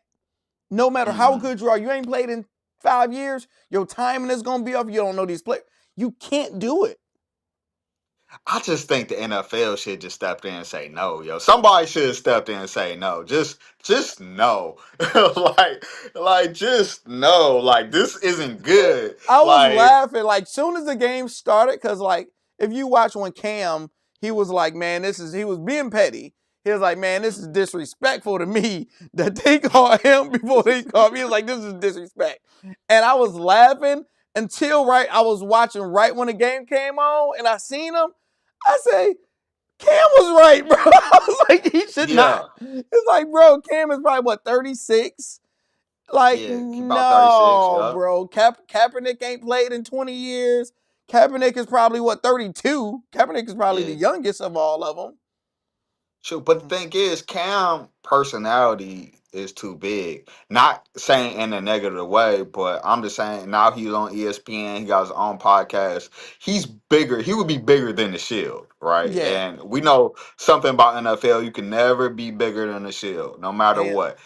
Speaker 3: No matter how
Speaker 4: Mhm.
Speaker 3: good you are, you ain't played in 5 years, your timing is gonna be off. You don't know these players. You can't do it.
Speaker 4: I just think the NFL should just step in and say no, yo. Somebody should have stepped in and say no. Just no. Just no. Like this isn't good.
Speaker 3: I was
Speaker 4: Like
Speaker 3: laughing like soon as the game started, because like if you watch when Cam, he was like, man, he was being petty. He was like, man, this is disrespectful to me that they call him before they call me. He was like, this is disrespect. And I was laughing until I was watching right when the game came on and I seen him. I say, Cam was right, bro. I was like, he should not.
Speaker 4: yeah.
Speaker 3: It's like, bro, Cam is probably what, 36? Like,
Speaker 4: Yeah, about 36,
Speaker 3: no,
Speaker 4: yeah.
Speaker 3: bro. Kaepernick ain't played in 20 years. Kaepernick is probably, what, 32? Kaepernick is probably the
Speaker 4: Yeah.
Speaker 3: youngest of all of them.
Speaker 4: Sure, but the thing is, Cam personality is too big. Not saying in a negative way, but I'm just saying now he's on ESPN. He got his own podcast. He's bigger. He would be bigger than the Shield, right?
Speaker 3: Yeah.
Speaker 4: And we know something about NFL. You can never be bigger than the Shield, no matter
Speaker 3: And
Speaker 4: what.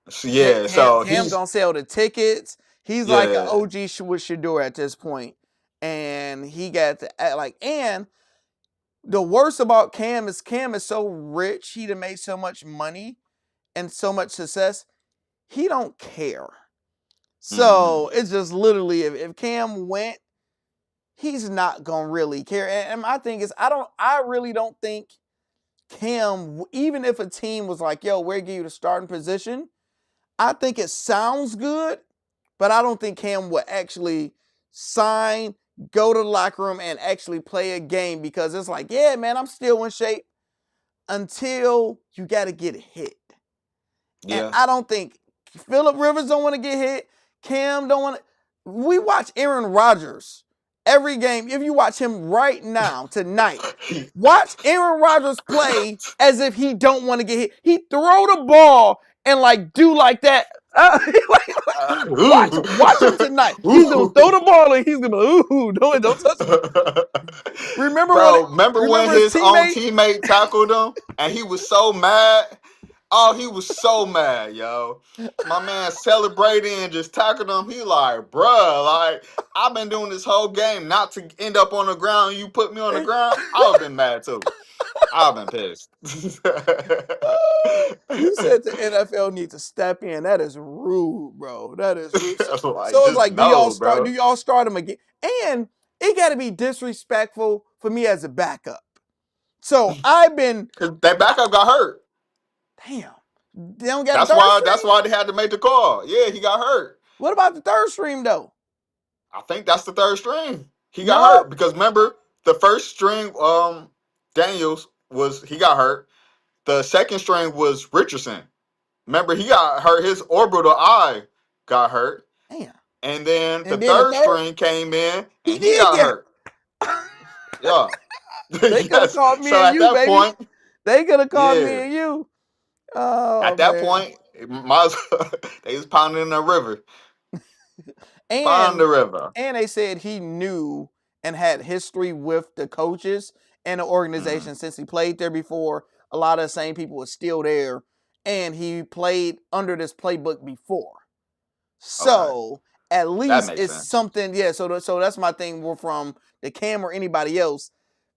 Speaker 4: So, yeah. So
Speaker 3: Cam
Speaker 4: he's
Speaker 3: gonna sell the tickets. He's like an
Speaker 4: yeah,
Speaker 3: OG with Shedeur at this point. And he got to act like, and the worst about Cam is so rich. He done made so much money and so much success. He don't care.
Speaker 4: hmm
Speaker 3: So it's just literally if Cam went, he's not gonna really care. And my thing is, I really don't think Cam, even if a team was like, yo, we're giving you the starting position, I think it sounds good, but I don't think Cam would actually sign, go to the locker room, and actually play a game, because it's like, yeah, man, I'm still in shape until you got to get hit. And
Speaker 4: yeah.
Speaker 3: I don't think Phillip Rivers don't want to get hit. Cam don't want to. We watch Aaron Rodgers every game. If you watch him right now, tonight, watch Aaron Rodgers play as if he don't want to get hit. He throw the ball and like do like that. Watch
Speaker 4: Ooh.
Speaker 3: him tonight. He's gonna throw the
Speaker 4: Ooh.
Speaker 3: ball and he's gonna don't touch me.
Speaker 4: Bro, remember when
Speaker 3: Remember his
Speaker 4: his own
Speaker 3: teammate?
Speaker 4: teammate tackled him and he was so mad? Oh, he was so mad, yo. My man celebrating and just tackled him. He like, bruh, like, I've been doing this whole game not to end up on the ground. You put me on the ground. I would have been mad too. I would have been pissed.
Speaker 3: You said the NFL needs to step in. That is rude, bro. That is rude.
Speaker 4: Like,
Speaker 3: So it's
Speaker 4: just
Speaker 3: like,
Speaker 4: no, bro.
Speaker 3: do y'all start them again? And it got to be disrespectful for me as a backup. So I've been,
Speaker 4: Cause that backup got hurt.
Speaker 3: damn, they don't got a
Speaker 4: That's
Speaker 3: third
Speaker 4: why. That's
Speaker 3: string?
Speaker 4: why they had to make the call. Yeah, he got hurt.
Speaker 3: What about the third string, though?
Speaker 4: I think that's the third string. He got
Speaker 3: No.
Speaker 4: hurt because remember the first string, Daniels was he got hurt. The second string was Richardson. Remember he got hurt. His orbital eye got hurt,
Speaker 3: Damn.
Speaker 4: and then the
Speaker 3: And then the
Speaker 4: third
Speaker 3: third,
Speaker 4: string came in
Speaker 3: he
Speaker 4: and he
Speaker 3: did
Speaker 4: got
Speaker 3: get
Speaker 4: hurt. Yeah.
Speaker 3: They could have
Speaker 4: Yes.
Speaker 3: called me
Speaker 4: So
Speaker 3: and
Speaker 4: at
Speaker 3: you,
Speaker 4: that
Speaker 3: baby.
Speaker 4: point,
Speaker 3: They could have called me
Speaker 4: yeah.
Speaker 3: and you. Oh,
Speaker 4: At that
Speaker 3: man.
Speaker 4: point, it might as well, they was pounding in the river. Pound
Speaker 3: And
Speaker 4: the river.
Speaker 3: they said he knew and had history with the coaches and the
Speaker 4: Mm,
Speaker 3: organization since he played there before. A lot of the same people were still there, and he played under this playbook before.
Speaker 4: okay.
Speaker 3: So at
Speaker 4: That
Speaker 3: least
Speaker 4: makes
Speaker 3: it's
Speaker 4: sense.
Speaker 3: something. Yeah. So that's my thing. We're from the Cam or anybody else.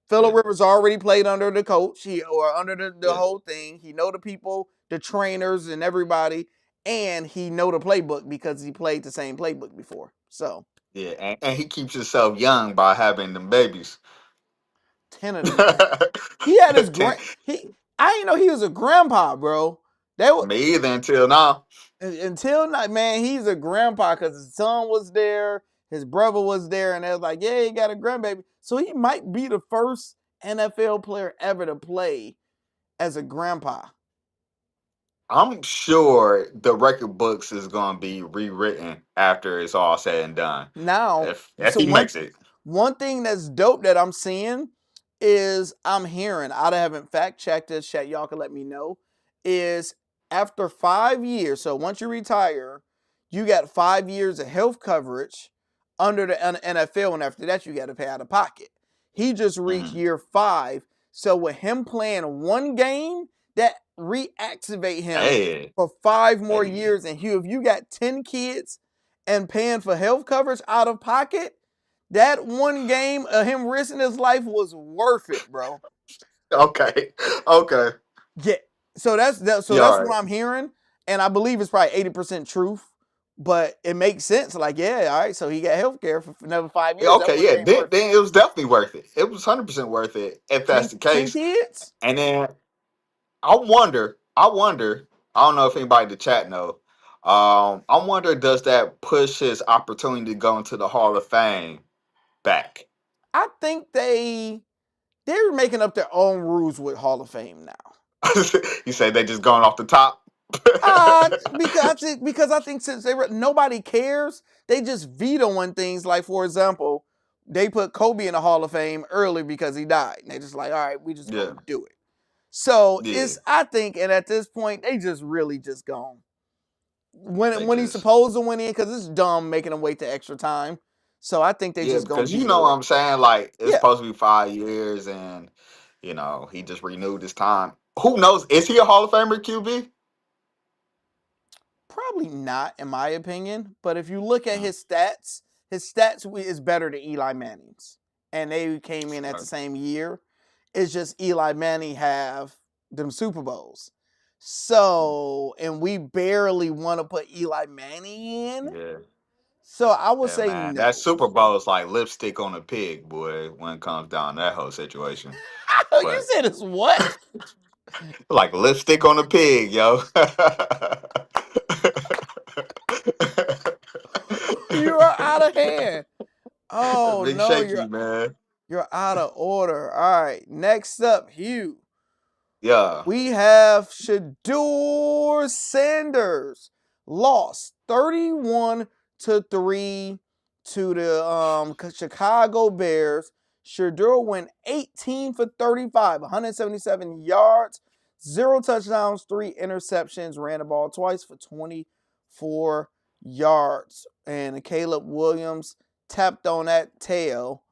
Speaker 3: Phillip
Speaker 4: Yeah.
Speaker 3: Rivers already played under the coach, or under the
Speaker 4: Yeah.
Speaker 3: whole thing. He know the people, the trainers, and everybody, and he know the playbook because he played the same playbook before. So
Speaker 4: Yeah. And he keeps himself young by having them babies.
Speaker 3: 10 of them. He had his I didn't know he was a grandpa, bro. That was
Speaker 4: Me either until now.
Speaker 3: until not, man. He's a grandpa because his son was there, his brother was there, and they was like, yeah, he got a grandbaby. So he might be the first NFL player ever to play as a grandpa.
Speaker 4: I'm sure the record books is gonna be rewritten after it's all said and done.
Speaker 3: Now,
Speaker 4: If
Speaker 3: so
Speaker 4: he makes it.
Speaker 3: one thing that's dope that I'm seeing is I'm hearing, I haven't fact checked this, chat, y'all can let me know, is after 5 years, so once you retire, you got 5 years of health coverage under the NFL, and after that, you got to pay out of pocket. He just reached
Speaker 4: Mhm.
Speaker 3: year 5, so with him playing one game, that reactivate him
Speaker 4: Hey,
Speaker 3: for 5 more
Speaker 4: hey.
Speaker 3: years. And Hugh, if you got 10 kids and paying for health coverage out of pocket, that one game of him risking his life was worth it, bro.
Speaker 4: Okay. Okay.
Speaker 3: Yeah. So
Speaker 4: You
Speaker 3: that's
Speaker 4: all
Speaker 3: what
Speaker 4: right.
Speaker 3: I'm hearing, and I believe it's probably 80% truth, but it makes sense. Like, yeah, all right. So he got health care for another 5 years. That
Speaker 4: Okay,
Speaker 3: one
Speaker 4: yeah.
Speaker 3: game worth it.
Speaker 4: Then it was definitely worth it. It was 100% worth it if that's
Speaker 3: 10,
Speaker 4: the
Speaker 3: 10
Speaker 4: case.
Speaker 3: kids?
Speaker 4: And then I wonder, I don't know if anybody in the chat know. I wonder, does that push his opportunity to go into the Hall of Fame back?
Speaker 3: I think they're making up their own rules with Hall of Fame now.
Speaker 4: You say they just going off the top?
Speaker 3: Because I think since nobody cares, they just vetoing things. Like, for example, they put Kobe in the Hall of Fame early because he died. And they just like, all right, we just
Speaker 4: Yeah,
Speaker 3: gonna do it. So
Speaker 4: yeah.
Speaker 3: it's I think, and at this point, they just really just gone
Speaker 4: They
Speaker 3: when he's
Speaker 4: just
Speaker 3: supposed to win in, because it's dumb making him wait the extra time. So I think they
Speaker 4: yeah,
Speaker 3: just gonna
Speaker 4: because you know
Speaker 3: veto
Speaker 4: what
Speaker 3: it.
Speaker 4: I'm saying. Like it's
Speaker 3: Yeah,
Speaker 4: supposed to be 5 years, and he just renewed his time. Who knows? Is he a Hall of Famer QB?
Speaker 3: probably not, in my opinion. But if you look at
Speaker 4: Mm,
Speaker 3: his stats is better than Eli Manning's, and they came in at the same year. It's just Eli Manning have them Super Bowls.
Speaker 4: mm,
Speaker 3: So, and we barely want to put Eli Manning in.
Speaker 4: yeah.
Speaker 3: So I would
Speaker 4: Yeah,
Speaker 3: say
Speaker 4: man, that
Speaker 3: no.
Speaker 4: Super Bowl is like lipstick on a pig, boy. When it comes down to that whole situation,
Speaker 3: You
Speaker 4: but
Speaker 3: said it's what?
Speaker 4: like lipstick on a pig, yo.
Speaker 3: You are out of hand. Oh
Speaker 4: Big
Speaker 3: no,
Speaker 4: shaky, man.
Speaker 3: you're out of order. All right, next up, Hugh.
Speaker 4: Yeah.
Speaker 3: We have Shedeur Sanders lost 31-3 to the Chicago Bears. Shedeur went 18 for 35, 177 yards, 0 touchdowns, 3 interceptions, ran the ball twice for 24 yards. And Caleb Williams tapped on that tail,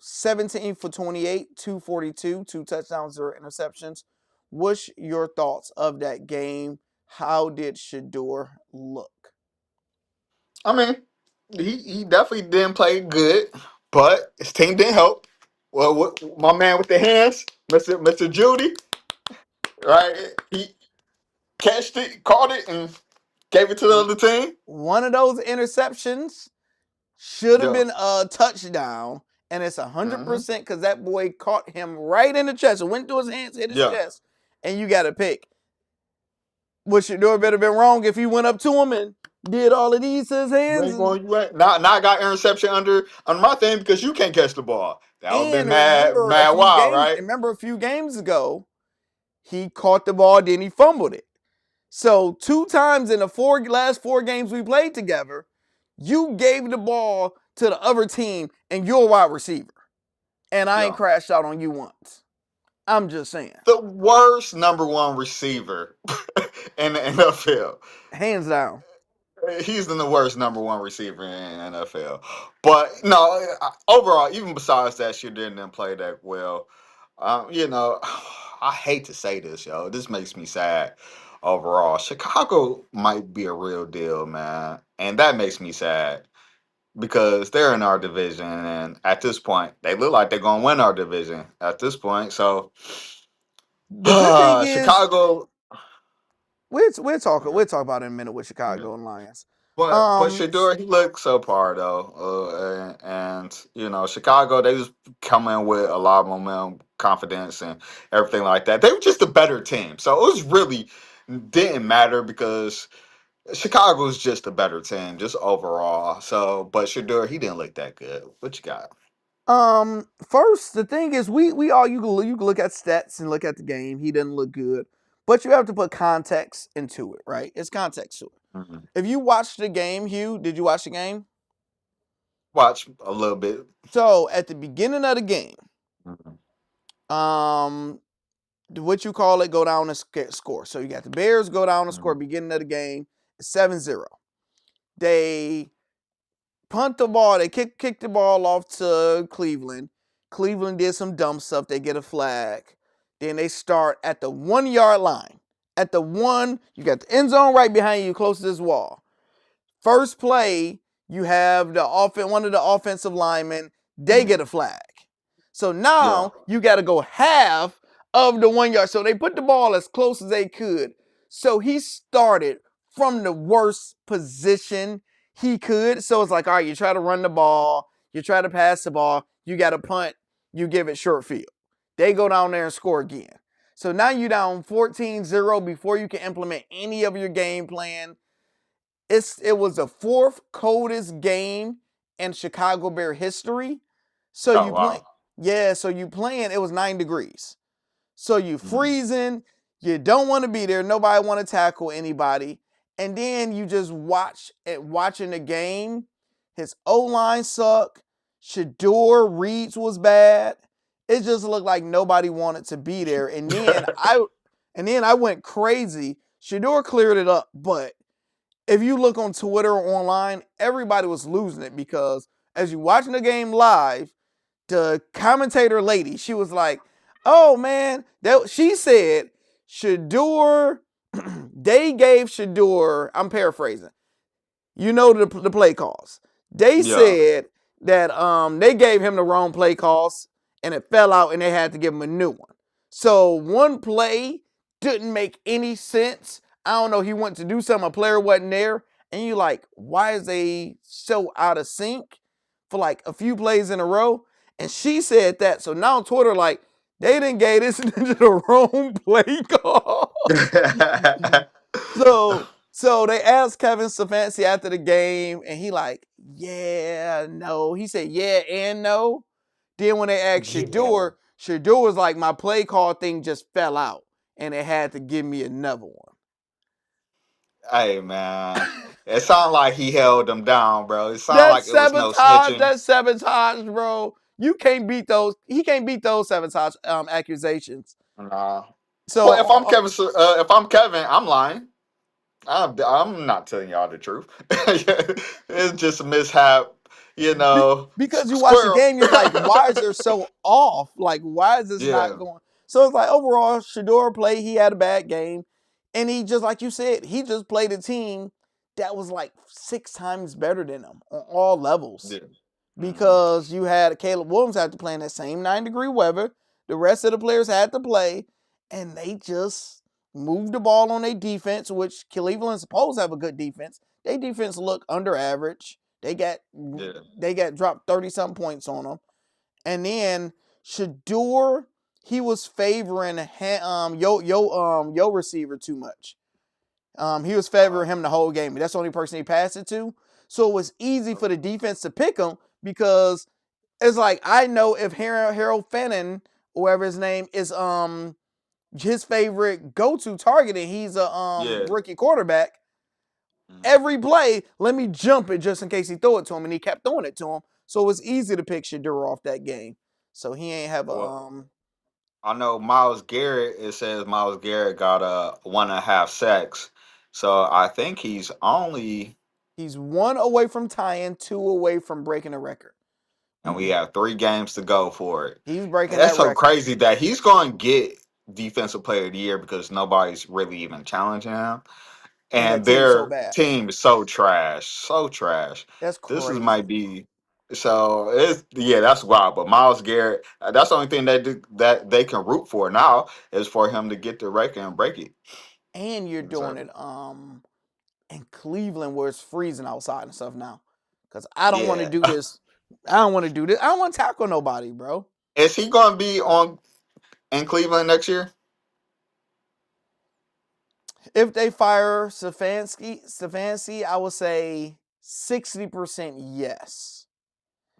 Speaker 3: 17 for 28, 242, 2 touchdowns, 0 interceptions. What's your thoughts of that game? How did Shedeur look?
Speaker 4: I mean, he definitely didn't play good, but his team didn't help. Well, my man with the hands, Mister Judy, right? He catched it, caught it, and gave it to the other team.
Speaker 3: One of those interceptions should have
Speaker 4: Yeah.
Speaker 3: been a touchdown, and it's
Speaker 4: Hmm.
Speaker 3: 100% because that boy caught him right in the chest. It went through his hands, hit his
Speaker 4: Yeah.
Speaker 3: chest, and you got to pick. Would Shedeur better been wrong if he went up to him and did all of these to his
Speaker 4: You
Speaker 3: hands?
Speaker 4: ain't going. You ain't. Now I got interception under my thing because you can't catch the ball. That would have been
Speaker 3: And
Speaker 4: mad wild, right?
Speaker 3: remember a few games ago, he caught the ball, then he fumbled it. So 2 times in the last 4 games we played together, you gave the ball to the other team and you're a wide receiver. And I ain't
Speaker 4: Yeah.
Speaker 3: crashed out on you once. I'm just saying.
Speaker 4: The worst number one receiver in the NFL.
Speaker 3: Hands down.
Speaker 4: He's the worst number one receiver in NFL. But no, overall, even besides that, she didn't play that well. I hate to say this, yo. This makes me sad. Overall, Chicago might be a real deal, man, and that makes me sad because they're in our division, and at this point, they look like they're gonna win our division at this point. So,
Speaker 3: The good thing is,
Speaker 4: Chicago.
Speaker 3: we'll talk about it in a minute with Chicago and Lions.
Speaker 4: But Shedeur, he looked subpar though, and Chicago, they just come in with a lot of momentum, confidence, and everything like that. They were just a better team, so it was really didn't matter because Chicago was just a better team, just overall. So, but Shedeur, he didn't look that good. What you got?
Speaker 3: First, the thing is, we all you can look at stats and look at the game. He didn't look good, But you have to put context into it, right? It's context to it.
Speaker 4: Mm-hmm.
Speaker 3: If you watched the game, Hugh, did you watch the game?
Speaker 4: Watch a little bit.
Speaker 3: So at the beginning of the game,
Speaker 4: Mm-hmm.
Speaker 3: what you call it, go down the score. So you got the Bears go down the score,
Speaker 4: Mm-hmm.
Speaker 3: beginning of the game, 7-0. They punt the ball, they kick the ball off to Cleveland. Cleveland did some dumb stuff, they get a flag. Then they start at the 1 yard line. At the one, you got the end zone right behind you, close to this wall. First play, you have one of the offensive linemen, they get a flag. So now you got to go half of the 1 yard. So they put the ball as close as they could. So he started from the worst position he could. So it's like, all right, you try to run the ball, you try to pass the ball, you got to punt, you give it short field. They go down there and score again. So now you're down 14-0 before you can implement any of your game plan. It was the fourth coldest game in Chicago Bear history. So
Speaker 4: Oh
Speaker 3: you play,
Speaker 4: wow.
Speaker 3: yeah. So you playing. It was 9 degrees. So you
Speaker 4: Mm-hmm.
Speaker 3: freezing. You don't want to be there. Nobody want to tackle anybody. And then you just watching the game. His O-line sucked. Shedeur Reeds was bad. It just looked like nobody wanted to be there. And then I went crazy. Shedeur cleared it up, but if you look on Twitter or online, everybody was losing it because as you're watching the game live, the commentator lady, she was like, oh man, she said Shedeur, they gave Shedeur, I'm paraphrasing, you know the play calls. They
Speaker 4: Yeah.
Speaker 3: said that they gave him the wrong play calls and it fell out and they had to give him a new one. So one play didn't make any sense. I don't know, he went to do something, a player wasn't there, and you like, why is they so out of sync for like a few plays in a row? And she said that. So now on Twitter, like, they didn't give this into the wrong play call. So they asked Kevin Stefanski after the game, and he like, yeah, no. He said, yeah and no. Then when they asked
Speaker 4: Yeah.
Speaker 3: Shedeur was like, my play call thing just fell out, and they had to give me another one.
Speaker 4: Hey man, it sounded like he held them down, bro. It sounded
Speaker 3: That's
Speaker 4: like it was no
Speaker 3: sabotage.
Speaker 4: snitching.
Speaker 3: That's sabotage, bro. You can't beat those. He can't beat those sabotage accusations.
Speaker 4: Nah.
Speaker 3: So
Speaker 4: Well, if I'm Kevin, I'm lying. I'm not telling y'all the truth. It's just a mishap,
Speaker 3: because you watch the
Speaker 4: Squirrel.
Speaker 3: game, you're like, why is there so off? Like, why is this not
Speaker 4: Yeah,
Speaker 3: going? So it's like overall, Shedeur played. He had a bad game, and he just like you said, he just played a team that was like 6 times better than him on all levels.
Speaker 4: yeah. Hmm.
Speaker 3: Because you had Caleb Williams have to play in that same 9-degree weather. The rest of the players had to play, and they just moved the ball on their defense, which Cleveland's supposed to have a good defense. Their defense looked under average. They got
Speaker 4: Yeah.
Speaker 3: dropped 30-something points on them. And then Shedeur, he was favoring yo receiver too much. He was favoring him the whole game. That's the only person he passed it to. So it was easy for the defense to pick him because it's like, I know if Harold Fannin, whoever his name is, his favorite go-to target, and he's a
Speaker 4: Yeah.
Speaker 3: rookie quarterback.
Speaker 4: Mhm.
Speaker 3: Every play, let me jump it just in case he throw it to him, and he kept throwing it to him. So it was easy to pick Shedeur off that game. So he ain't have
Speaker 4: Well,
Speaker 3: a
Speaker 4: I know Miles Garrett. It says Miles Garrett got a 1.5 sacks, so I think he's only,
Speaker 3: he's 1 away from tying, 2 away from breaking a record.
Speaker 4: and we have 3 games to go for it.
Speaker 3: He's breaking
Speaker 4: That's
Speaker 3: that
Speaker 4: so
Speaker 3: record.
Speaker 4: crazy that he's going to get Defensive Player of the Year because nobody's really even challenging him.
Speaker 3: And that
Speaker 4: And
Speaker 3: team's so
Speaker 4: their
Speaker 3: bad.
Speaker 4: team is so trash, so trash.
Speaker 3: That's
Speaker 4: This is might
Speaker 3: crazy.
Speaker 4: be so. It's yeah, that's wild. But Miles Garrett, that's the only thing that they can root for now is for him to get the record and break it.
Speaker 3: And you're doing
Speaker 4: So
Speaker 3: it in Cleveland where it's freezing outside and stuff now. Because I don't want to
Speaker 4: yeah,
Speaker 3: do this. I don't want to do this. I don't want to tackle nobody, bro.
Speaker 4: is he going to be on in Cleveland next year?
Speaker 3: If they fire Stefanski, I would say 60% yes.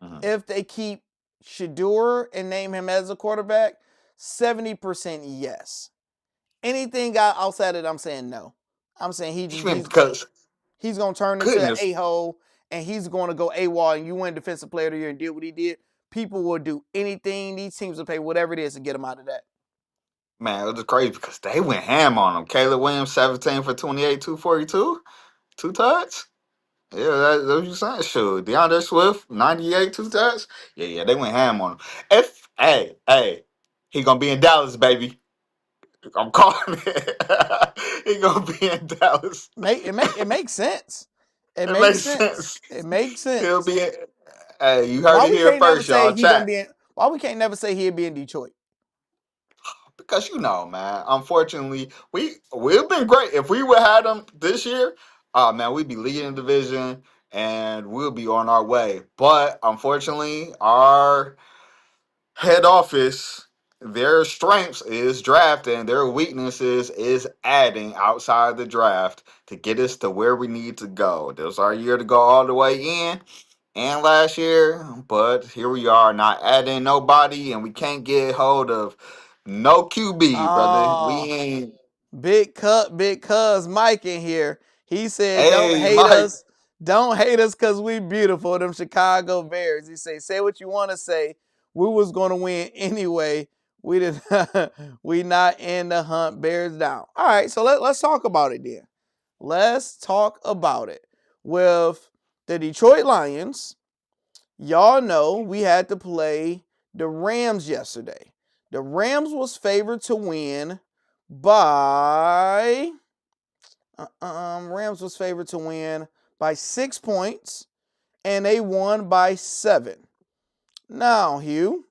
Speaker 4: Mhm.
Speaker 3: If they keep Shedeur and name him as a quarterback, 70% yes. Anything outside of it, I'm saying no. I'm saying
Speaker 4: Because
Speaker 3: he's gonna turn into an
Speaker 4: goodness,
Speaker 3: a-hole and he's gonna go AWOL and you win defensive player of the year and did what he did. People will do anything. These teams will pay whatever it is to get him out of that.
Speaker 4: man, it was crazy because they went ham on him. Caleb Williams, 17 for 28, 242, 2 touchdowns. Yeah, that's what you saying. Sure. DeAndre Swift, 98, 2 touchdowns. Yeah, they went ham on him. Hey, he gonna be in Dallas, baby. I'm calling it. He gonna be in Dallas.
Speaker 3: It makes sense. It
Speaker 4: It
Speaker 3: makes
Speaker 4: makes
Speaker 3: sense.
Speaker 4: sense.
Speaker 3: It makes
Speaker 4: He'll
Speaker 3: sense.
Speaker 4: be in. Hey, you heard
Speaker 3: Why
Speaker 4: it
Speaker 3: we
Speaker 4: here
Speaker 3: can't never
Speaker 4: first,
Speaker 3: say
Speaker 4: y'all.
Speaker 3: he gonna
Speaker 4: Chat.
Speaker 3: be in? Why we can't never say he'll be in Detroit?
Speaker 4: Because man, unfortunately, we've been great. If we would have had him this year, man, we'd be leading the division and we'll be on our way. But unfortunately, our head office, their strengths is drafting, their weaknesses is adding outside the draft to get us to where we need to go. This was our year to go all the way in. And last year, but here we are not adding nobody, and we can't get hold of no QB, brother. We
Speaker 3: Oh,
Speaker 4: ain't.
Speaker 3: big cuz Mike in here. He said, "Don't
Speaker 4: Hey,
Speaker 3: hate
Speaker 4: Mike.
Speaker 3: us, don't hate us, cause we beautiful." Them Chicago Bears. He say what you want to say. We was gonna win anyway. We did. We not in the hunt. Bears down. All right, so let's talk about it then. Let's talk about it. With the Detroit Lions, y'all know we had to play the Rams yesterday. The Rams was favored to win by Rams was favored to win by 6 points and they won by 7. Now, Hugh,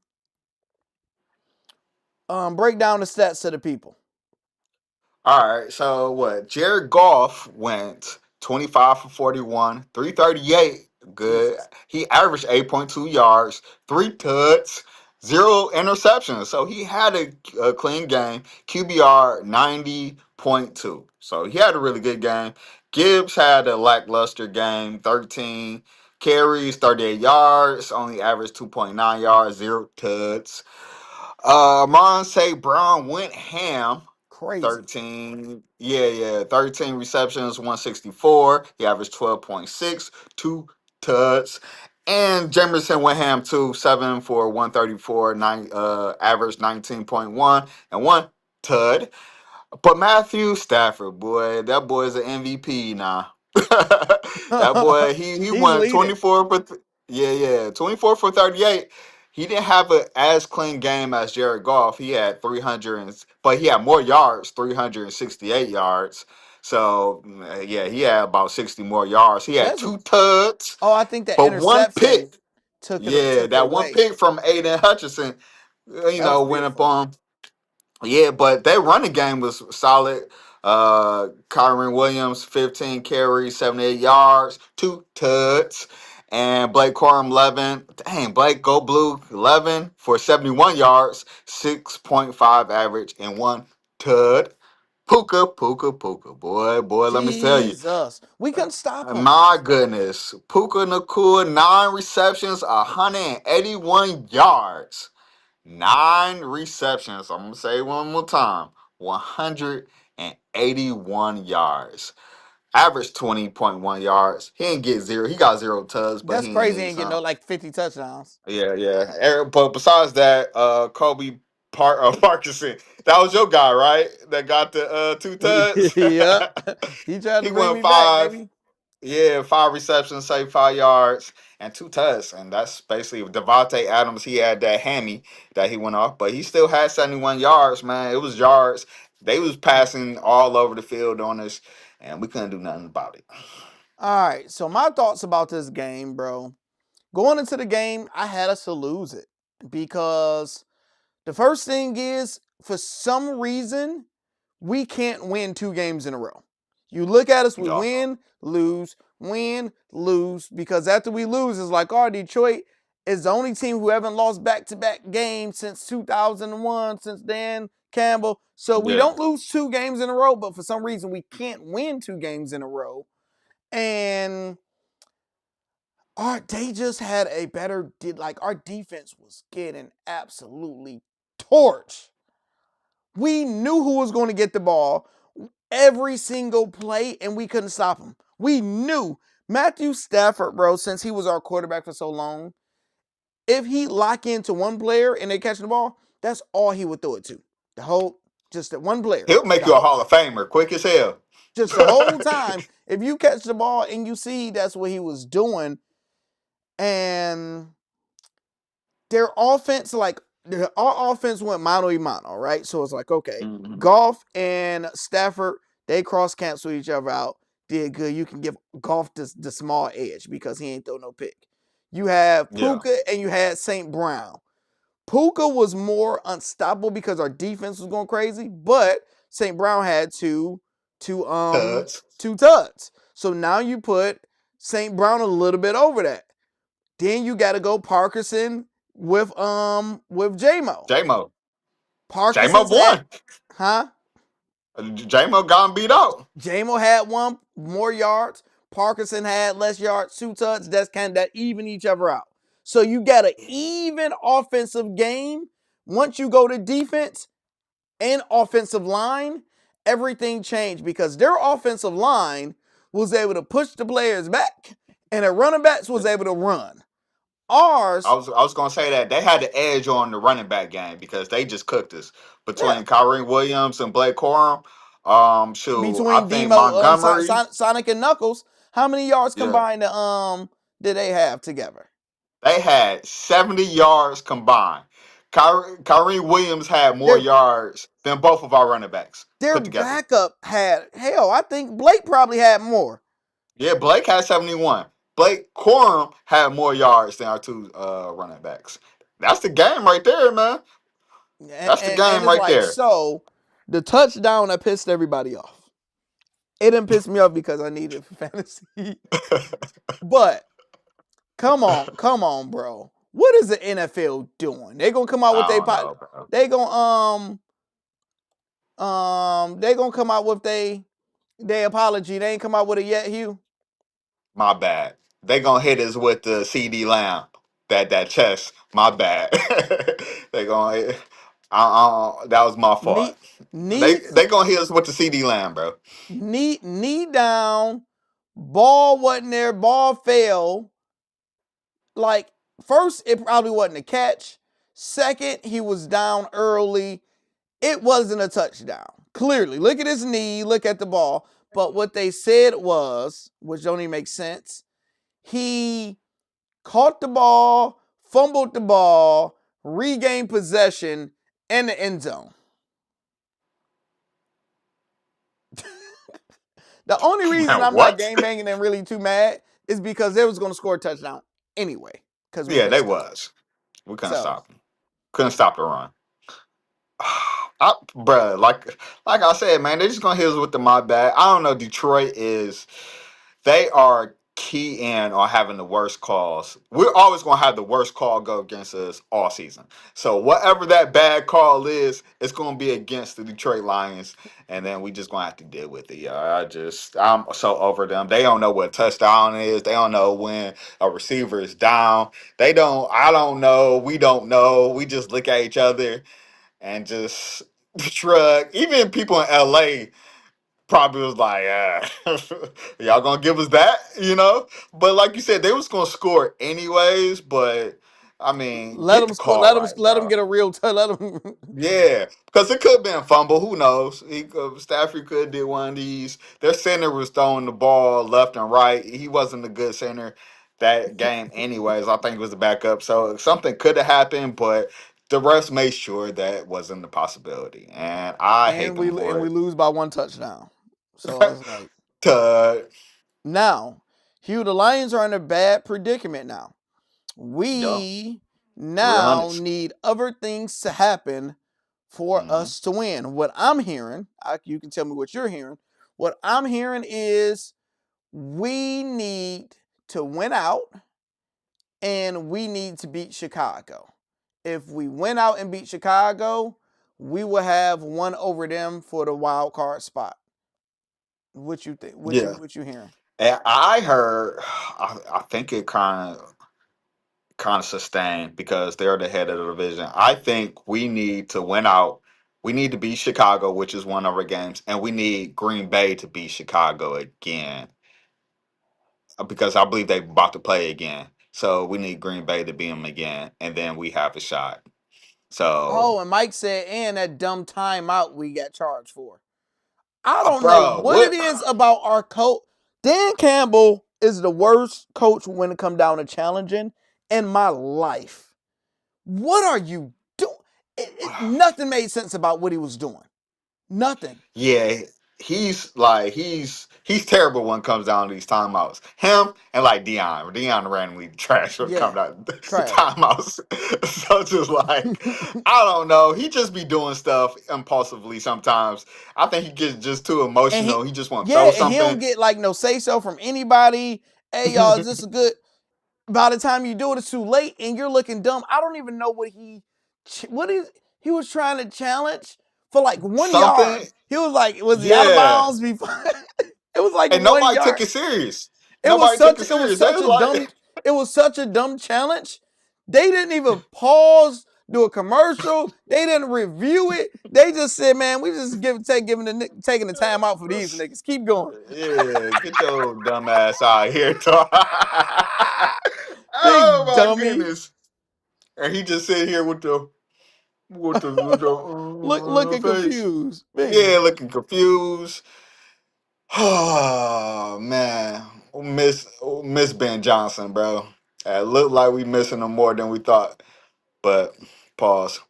Speaker 3: break down the stats to the people.
Speaker 4: All right, so what? Jared Goff went 25 for 41, 338. Good.
Speaker 3: Jesus.
Speaker 4: He averaged 8.2 yards, 3 touchdowns, 0 interceptions. So he had a clean game. QBR 90.2. So he had a really good game. Gibbs had a lackluster game, 13 carries, 38 yards, only averaged 2.9 yards, 0 touchdowns. Monse Brown went ham.
Speaker 3: Crazy.
Speaker 4: 13, yeah, 13 receptions, 164. He averaged 12.6, 2 touchdowns. And Jamerson went ham too, 7 for 134, average 19.1 and 1 touchdown. But Matthew Stafford, boy, that boy is an MVP now. That boy, he
Speaker 3: He's
Speaker 4: won
Speaker 3: leading.
Speaker 4: 24 for 24 for 38. He didn't have a as clean game as Jared Goff. He had 300, but he had more yards, 368 yards. So yeah, he had about 60 more yards. He had
Speaker 3: That's
Speaker 4: 2 touchdowns,
Speaker 3: I think that
Speaker 4: but one
Speaker 3: interception
Speaker 4: pick. Yeah,
Speaker 3: took it
Speaker 4: that one
Speaker 3: away.
Speaker 4: pick from Aiden Hutchinson,
Speaker 3: That was
Speaker 4: went up
Speaker 3: beautiful.
Speaker 4: on. Yeah, but their running game was solid. Kyron Williams, 15 carries, 78 yards, 2 touchdowns. And Blake Corum, 11. Dang, Blake, go blue, 11 for 71 yards, 6.5 average, and 1 touchdown. Puka. Boy, let me tell you.
Speaker 3: Jesus. We couldn't stop him.
Speaker 4: My goodness. Puka Nakua, 9 receptions, 181 yards. 9 receptions. I'm gonna say it one more time. 181 yards. Average 20.1 yards. He didn't get zero. He got 0 touchdowns, but
Speaker 3: That's
Speaker 4: he didn't
Speaker 3: crazy.
Speaker 4: need
Speaker 3: Ain't getting
Speaker 4: some.
Speaker 3: no like 50 touchdowns.
Speaker 4: Yeah. But besides that, Kobe Parkinson, that was your guy, right? That got the 2 touchdowns.
Speaker 3: Yeah. He tried to
Speaker 4: He
Speaker 3: bring
Speaker 4: went
Speaker 3: me back,
Speaker 4: five.
Speaker 3: baby.
Speaker 4: Yeah, 5 receptions, say 5 yards, and 2 touchdowns. And that's basically Devontae Adams. He had that hammy that he went off, but he still had 71 yards, man. It was yards. They was passing all over the field on us, and we couldn't do nothing about it.
Speaker 3: All right. So my thoughts about this game, bro. Going into the game, I had us to lose it because the first thing is, for some reason, we can't win 2 games in a row. You look at us, we
Speaker 4: Yeah.
Speaker 3: win, lose, because after we lose, it's like, oh, Detroit is the only team who haven't lost back-to-back games since 2001, since Dan Campbell. So we
Speaker 4: Yeah.
Speaker 3: don't lose 2 games in a row, but for some reason, we can't win 2 games in a row. And they just had a better, our defense was getting absolutely torched. We knew who was going to get the ball every single play, and we couldn't stop him. We knew Matthew Stafford, bro, since he was our quarterback for so long, if he lock into one player and they catch the ball, that's all he would throw it to. Just that one player.
Speaker 4: He'll make you a Hall of Famer quick as hell.
Speaker 3: Just the whole time. If you catch the ball and you see that's what he was doing, and their offense, our offense went mano a mano, right? So it's like, okay, Goff and Stafford, they cross cancel each other out. Did good. You can give Goff the small edge because he ain't throw no pick. You have Puka and you had St. Brown. Puka was more unstoppable because our defense was going crazy, but St. Brown had two
Speaker 4: Tuds.
Speaker 3: tuds. So now you put St. Brown a little bit over that. Then you got to go Parkinson with J-Mo.
Speaker 4: J-Mo. J-Mo
Speaker 3: Parkinson's
Speaker 4: won. J-Mo got him beat out.
Speaker 3: J-Mo had one more yards. Parkinson had less yards, 2 tuds. That's kind of that even each other out. So you got an even offensive game. Once you go to defense and offensive line, everything changed because their offensive line was able to push the players back and the running backs was able to run. Ours,
Speaker 4: I was gonna say that they had the edge on the running back game because they just cooked us between Kyrie Williams and Blake Corum. I
Speaker 3: between
Speaker 4: think
Speaker 3: Demo,
Speaker 4: Montgomery.
Speaker 3: Sonic and Knuckles, how many yards
Speaker 4: Yeah,
Speaker 3: combined did they have together?
Speaker 4: they had 70 yards combined. Kyrie Williams had more
Speaker 3: Their
Speaker 4: yards than both of our running backs
Speaker 3: their
Speaker 4: put together.
Speaker 3: backup had I think Blake probably had more.
Speaker 4: Yeah, Blake had 71. Blake Corum had more yards than our two running backs. That's the game right there, man. That's the
Speaker 3: And
Speaker 4: game
Speaker 3: it's
Speaker 4: right
Speaker 3: like,
Speaker 4: there.
Speaker 3: so the touchdown that pissed everybody off. It didn't piss me off because I needed it for fantasy. But come on, bro. What is the NFL doing? They gonna come out with
Speaker 4: I don't know, bro.
Speaker 3: they gonna come out with they apology. They ain't come out with it yet, Hugh.
Speaker 4: My bad. They gonna hit us with the CD Lamb. That chest. My bad. they gonna. That was my fault.
Speaker 3: Knee knee
Speaker 4: They gonna hit us with the CD Lamb, bro.
Speaker 3: knee down. Ball wasn't there. Ball fell. Like, first, it probably wasn't a catch. Second, he was down early. It wasn't a touchdown. Clearly, look at his knee, look at the ball. But what they said was, which don't even make sense, he caught the ball, fumbled the ball, regained possession in the end zone. The only reason
Speaker 4: Man,
Speaker 3: I'm not
Speaker 4: what?
Speaker 3: game banging and really too mad is because they was going to score a touchdown anyway because we
Speaker 4: Yeah,
Speaker 3: couldn't
Speaker 4: they
Speaker 3: stop.
Speaker 4: was. We couldn't
Speaker 3: So,
Speaker 4: stop them. Couldn't stop the run. Bruh, like I said, man, they just gonna hit us with the my bad. I don't know. Detroit is. They are key in on having the worst calls. We're always going to have the worst call go against us all season. So whatever that bad call is, it's going to be against the Detroit Lions, and then we just going to have to deal with it. I'm so over them. They don't know what touchdown is. They don't know when a receiver is down. They don't. I don't know. We don't know. We just look at each other and just shrug. Even people in LA probably was like, y'all gonna give us that, you know? But like you said, they was gonna score anyways. But I mean,
Speaker 3: let
Speaker 4: get
Speaker 3: them
Speaker 4: the
Speaker 3: score.
Speaker 4: call right,
Speaker 3: Let them
Speaker 4: bro.
Speaker 3: get a real. Let them.
Speaker 4: Yeah, because it could have been a fumble. Who knows? Stafford could have did one of these. Their center was throwing the ball left and right. He wasn't a good center that game, anyways. I think it was the backup. So something could have happened, but the refs made sure that wasn't a possibility, and I hate
Speaker 3: And we
Speaker 4: them for it.
Speaker 3: lose by 1 touchdown. So I was like,
Speaker 4: to
Speaker 3: now, Hugh, the Lions are in a bad predicament now.
Speaker 4: Yeah,
Speaker 3: We now
Speaker 4: 300s.
Speaker 3: need other things to happen for
Speaker 4: Hmm.
Speaker 3: us to win. What I'm hearing, you can tell me what you're hearing. What I'm hearing is we need to win out and we need to beat Chicago. If we win out and beat Chicago, we will have one over them for the wild card spot. What you think?
Speaker 4: Yeah,
Speaker 3: What you hearing?
Speaker 4: and I heard. I think it kind of sustained because they're the head of the division. I think we need to win out. We need to beat Chicago, which is one of our games, and we need Green Bay to beat Chicago again because I believe they about to play again. So we need Green Bay to beat them again, and then we have a shot. So,
Speaker 3: Oh, and Mike said, and that dumb timeout we got charged for. I don't know
Speaker 4: bro,
Speaker 3: what it
Speaker 4: what?
Speaker 3: is about our coach. Dan Campbell is the worst coach when it comes down to challenging in my life. What are you doing? Nothing made sense about what he was doing. Nothing.
Speaker 4: Yeah, he's terrible when it comes down to these timeouts. Him and like Dion randomly trash when it
Speaker 3: Yeah,
Speaker 4: comes down to
Speaker 3: trash.
Speaker 4: timeouts. So just like I don't know, he just be doing stuff impulsively sometimes. I think he gets just too
Speaker 3: and
Speaker 4: emotional. He just want to
Speaker 3: yeah,
Speaker 4: throw
Speaker 3: and he don't
Speaker 4: something.
Speaker 3: get like no say so from anybody. Hey y'all, is this a good? By the time you do it, it's too late, and you're looking dumb. I don't even know what he was trying to challenge for like 1 yard.
Speaker 4: Something,
Speaker 3: He was like, was he out of
Speaker 4: yeah.
Speaker 3: bounds before? It was like
Speaker 4: And
Speaker 3: 1 yard.
Speaker 4: Nobody took it
Speaker 3: It was
Speaker 4: serious. They
Speaker 3: such
Speaker 4: was
Speaker 3: a dumb
Speaker 4: like,
Speaker 3: it was such a dumb challenge. They didn't even pause, do a commercial. They didn't review it. They just said, "Man, we just taking the time out for these niggas. Keep going."
Speaker 4: yeah, get your dumb ass out of here, dog. Oh
Speaker 3: Big
Speaker 4: my
Speaker 3: dummy.
Speaker 4: goodness! And he just sit here with the
Speaker 3: Looking
Speaker 4: face.
Speaker 3: confused. Big
Speaker 4: Yeah, looking confused. Oh man, miss Ben Johnson, bro. It looked like we missing him more than we thought. But pause.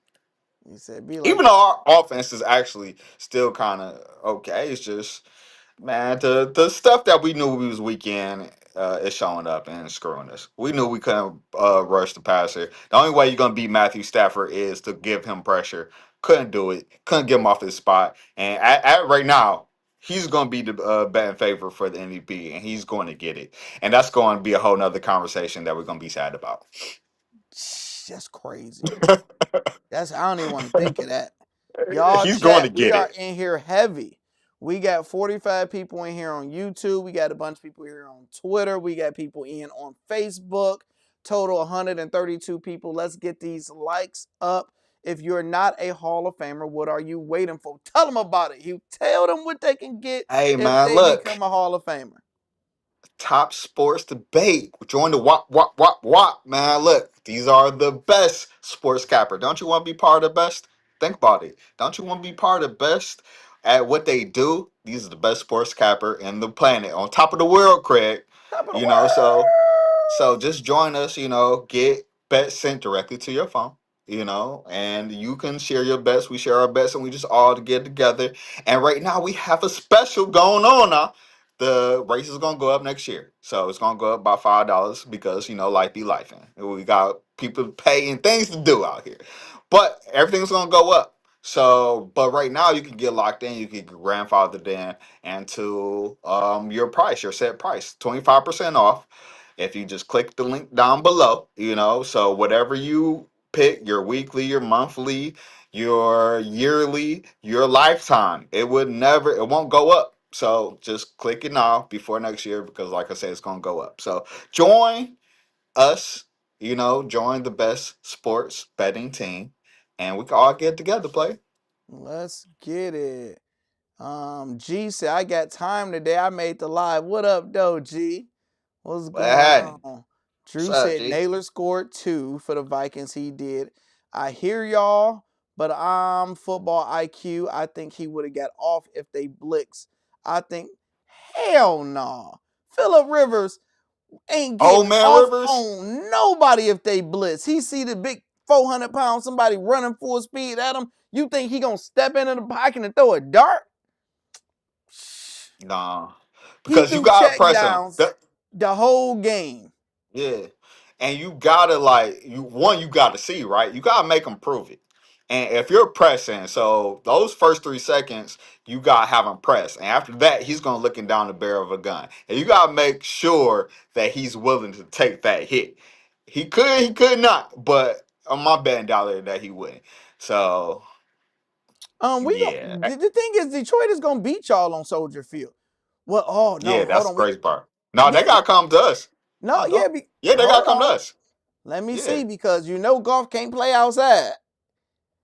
Speaker 3: He said, "Be like
Speaker 4: Even
Speaker 3: that."
Speaker 4: though our offense is actually still kind of okay, it's just man, the stuff that we knew we was weak in is showing up and screwing us. We knew we couldn't rush the passer. The only way you're gonna beat Matthew Stafford is to give him pressure. Couldn't do it. Couldn't get him off his spot. And at right now, he's gonna be the betting favorite for the MVP, and he's going to get it. And that's going to be a whole nother conversation that we're gonna be sad about.
Speaker 3: That's crazy. I don't even want to think of that. Y'all
Speaker 4: He's going to
Speaker 3: chat, we
Speaker 4: get
Speaker 3: are
Speaker 4: it.
Speaker 3: in here heavy. We got 45 people in here on YouTube. We got a bunch of people here on Twitter. We got people in on Facebook. Total 132 people. Let's get these likes up. If you're not a Hall of Famer, what are you waiting for? Tell them about it. You tell them what they can get
Speaker 4: Hey
Speaker 3: if
Speaker 4: man,
Speaker 3: they
Speaker 4: look.
Speaker 3: become a Hall of Famer.
Speaker 4: Top sports debate. Join the wop, man. Look, these are the best sports capper. Don't you want to be part of the best? Think about it. Don't you want to be part of the best at what they do? These are the best sports capper in the planet, on top of the world, Craig.
Speaker 3: Top of the
Speaker 4: You
Speaker 3: world.
Speaker 4: know, so just join us. Get bets sent directly to your phone. And you can share your bets. We share our bets, and we just all get together. And right now we have a special going on now. The race is gonna go up next year, so it's gonna go up by $5 because life be life, and we got people to pay and things to do out here. But everything's gonna go up. So, but right now you can get locked in. You can get grandfathered in and to your price, your set price, 25% off. If you just click the link down below, so whatever you pick, your weekly, your monthly, your yearly, your lifetime, it won't go up. So just click it now before next year because, like I said, it's gonna go up. So join us, join the best sports betting team, and we can all get together, play.
Speaker 3: Let's get it. G said, I got time today. I made the live. What up, though, G? What's
Speaker 4: What
Speaker 3: going
Speaker 4: happened?
Speaker 3: on?
Speaker 4: What's
Speaker 3: Drew
Speaker 4: up,
Speaker 3: said
Speaker 4: G?
Speaker 3: Naylor scored 2 for the Vikings. He did. I hear y'all, but I'm football IQ. I think he would have got off if they blitz. I think, hell no. Phillip Rivers ain't
Speaker 4: Oh
Speaker 3: getting
Speaker 4: man,
Speaker 3: off
Speaker 4: Rivers.
Speaker 3: on nobody if they blitz. He see the big 400-pound somebody running full speed at him. You think he gonna step into the pocket and throw a dart?
Speaker 4: Nah,
Speaker 3: He
Speaker 4: because you
Speaker 3: threw
Speaker 4: gotta
Speaker 3: check
Speaker 4: press him.
Speaker 3: downs the whole game.
Speaker 4: Yeah, and you gotta you gotta see, right. You gotta make them prove it. And if you're pressing, so those first 3 seconds, you gotta have him press, and after that, he's gonna looking down the barrel of a gun, and you gotta make sure that he's willing to take that hit. He could not, but on my betting dollar that he wouldn't. So
Speaker 3: We
Speaker 4: yeah,
Speaker 3: don't. The thing is, Detroit is gonna beat y'all on Soldier Field. Well, oh no,
Speaker 4: yeah,
Speaker 3: hold
Speaker 4: that's the
Speaker 3: on. We
Speaker 4: crazy part. No, they
Speaker 3: yeah,
Speaker 4: gotta come to us.
Speaker 3: no,
Speaker 4: No,
Speaker 3: yeah.
Speaker 4: don't. Yeah, they gotta
Speaker 3: Hold
Speaker 4: come to
Speaker 3: on.
Speaker 4: us.
Speaker 3: Let me
Speaker 4: Yeah.
Speaker 3: see because golf can't play outside.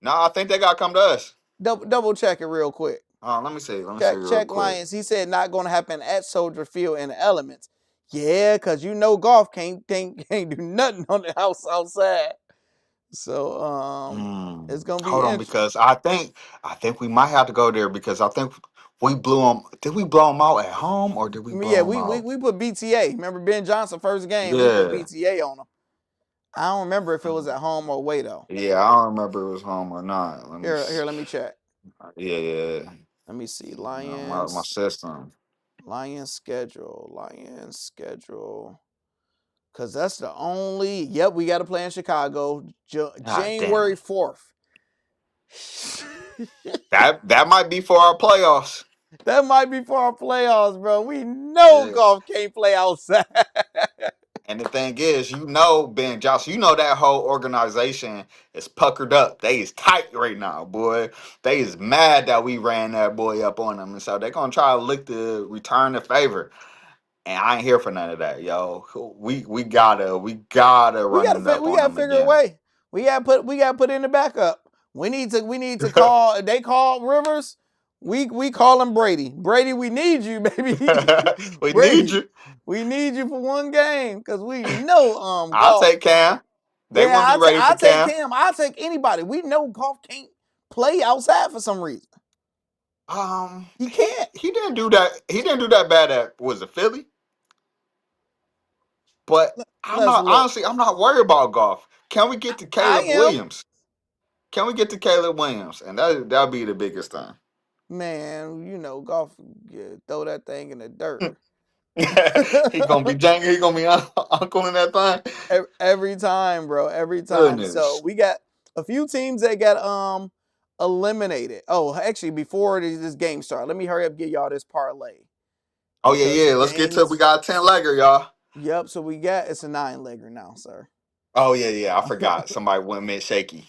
Speaker 4: No, I think they gotta come to us.
Speaker 3: Double check it real quick.
Speaker 4: Let me see. Let me see real
Speaker 3: Check
Speaker 4: quick.
Speaker 3: Lions. He said not going to happen at Soldier Field in the elements. Yeah, cause golf can't do nothing on the house outside. So it's gonna be
Speaker 4: Hold on,
Speaker 3: interesting.
Speaker 4: because I think we might have to go there because I think we blew them. Did we blow them out at home or did we
Speaker 3: Yeah,
Speaker 4: blow them out?
Speaker 3: we put BTA. Remember Ben Johnson first game? We put
Speaker 4: Yeah,
Speaker 3: BTA on him. I don't remember if it was at home or away though.
Speaker 4: yeah. I don't remember it was home or not.
Speaker 3: Here, let me check.
Speaker 4: Yeah, yeah.
Speaker 3: Let me see.
Speaker 4: My system.
Speaker 3: Lions schedule. Cause that's the only. Yep, we got to play in Chicago,
Speaker 4: God damn.
Speaker 3: January 4th.
Speaker 4: That might be for our playoffs.
Speaker 3: That might be for our playoffs, bro. We know
Speaker 4: Yeah.
Speaker 3: golf can't play outside.
Speaker 4: And the thing is, Ben Johnson, that whole organization is puckered up. They is tight right now, boy. They is mad that we ran that boy up on them. And so they're going to try to look to return the favor. And I ain't here for none of that, yo. We gotta run it up
Speaker 3: We
Speaker 4: on
Speaker 3: gotta
Speaker 4: them
Speaker 3: figure a
Speaker 4: again.
Speaker 3: way. We gotta put in the backup. We need to call. They call Rivers. We call him Brady. Brady, we need you, baby.
Speaker 4: We need
Speaker 3: Brady,
Speaker 4: you.
Speaker 3: we need you for one game because we know
Speaker 4: I'll
Speaker 3: golf.
Speaker 4: take Cam. They
Speaker 3: Yeah,
Speaker 4: wouldn't be ready for
Speaker 3: I'll take
Speaker 4: Cam.
Speaker 3: him. I'll take anybody. We know golf can't play outside for some reason. He can't.
Speaker 4: He didn't do that. He didn't do that bad at was it Philly? But
Speaker 3: Let's look.
Speaker 4: I'm not worried about golf. Can we get to
Speaker 3: I
Speaker 4: Caleb
Speaker 3: am.
Speaker 4: Williams? Can we get to Caleb Williams? And that'll be the biggest thing.
Speaker 3: Man, golf, throw that thing in the dirt.
Speaker 4: He gonna be janky. He gonna be uncle in that thing.
Speaker 3: Every time, bro. Every time. So
Speaker 4: Goodness.
Speaker 3: we got a few teams that got eliminated. Oh, actually, before this game started, let me hurry up, get y'all this parlay.
Speaker 4: Oh yeah,
Speaker 3: Because the
Speaker 4: yeah. Let's get to it. We
Speaker 3: games.
Speaker 4: got a 10-legger, y'all.
Speaker 3: Yep, so it's a 9-legger now, sir.
Speaker 4: Oh yeah, yeah. I forgot. Somebody went mid shaky.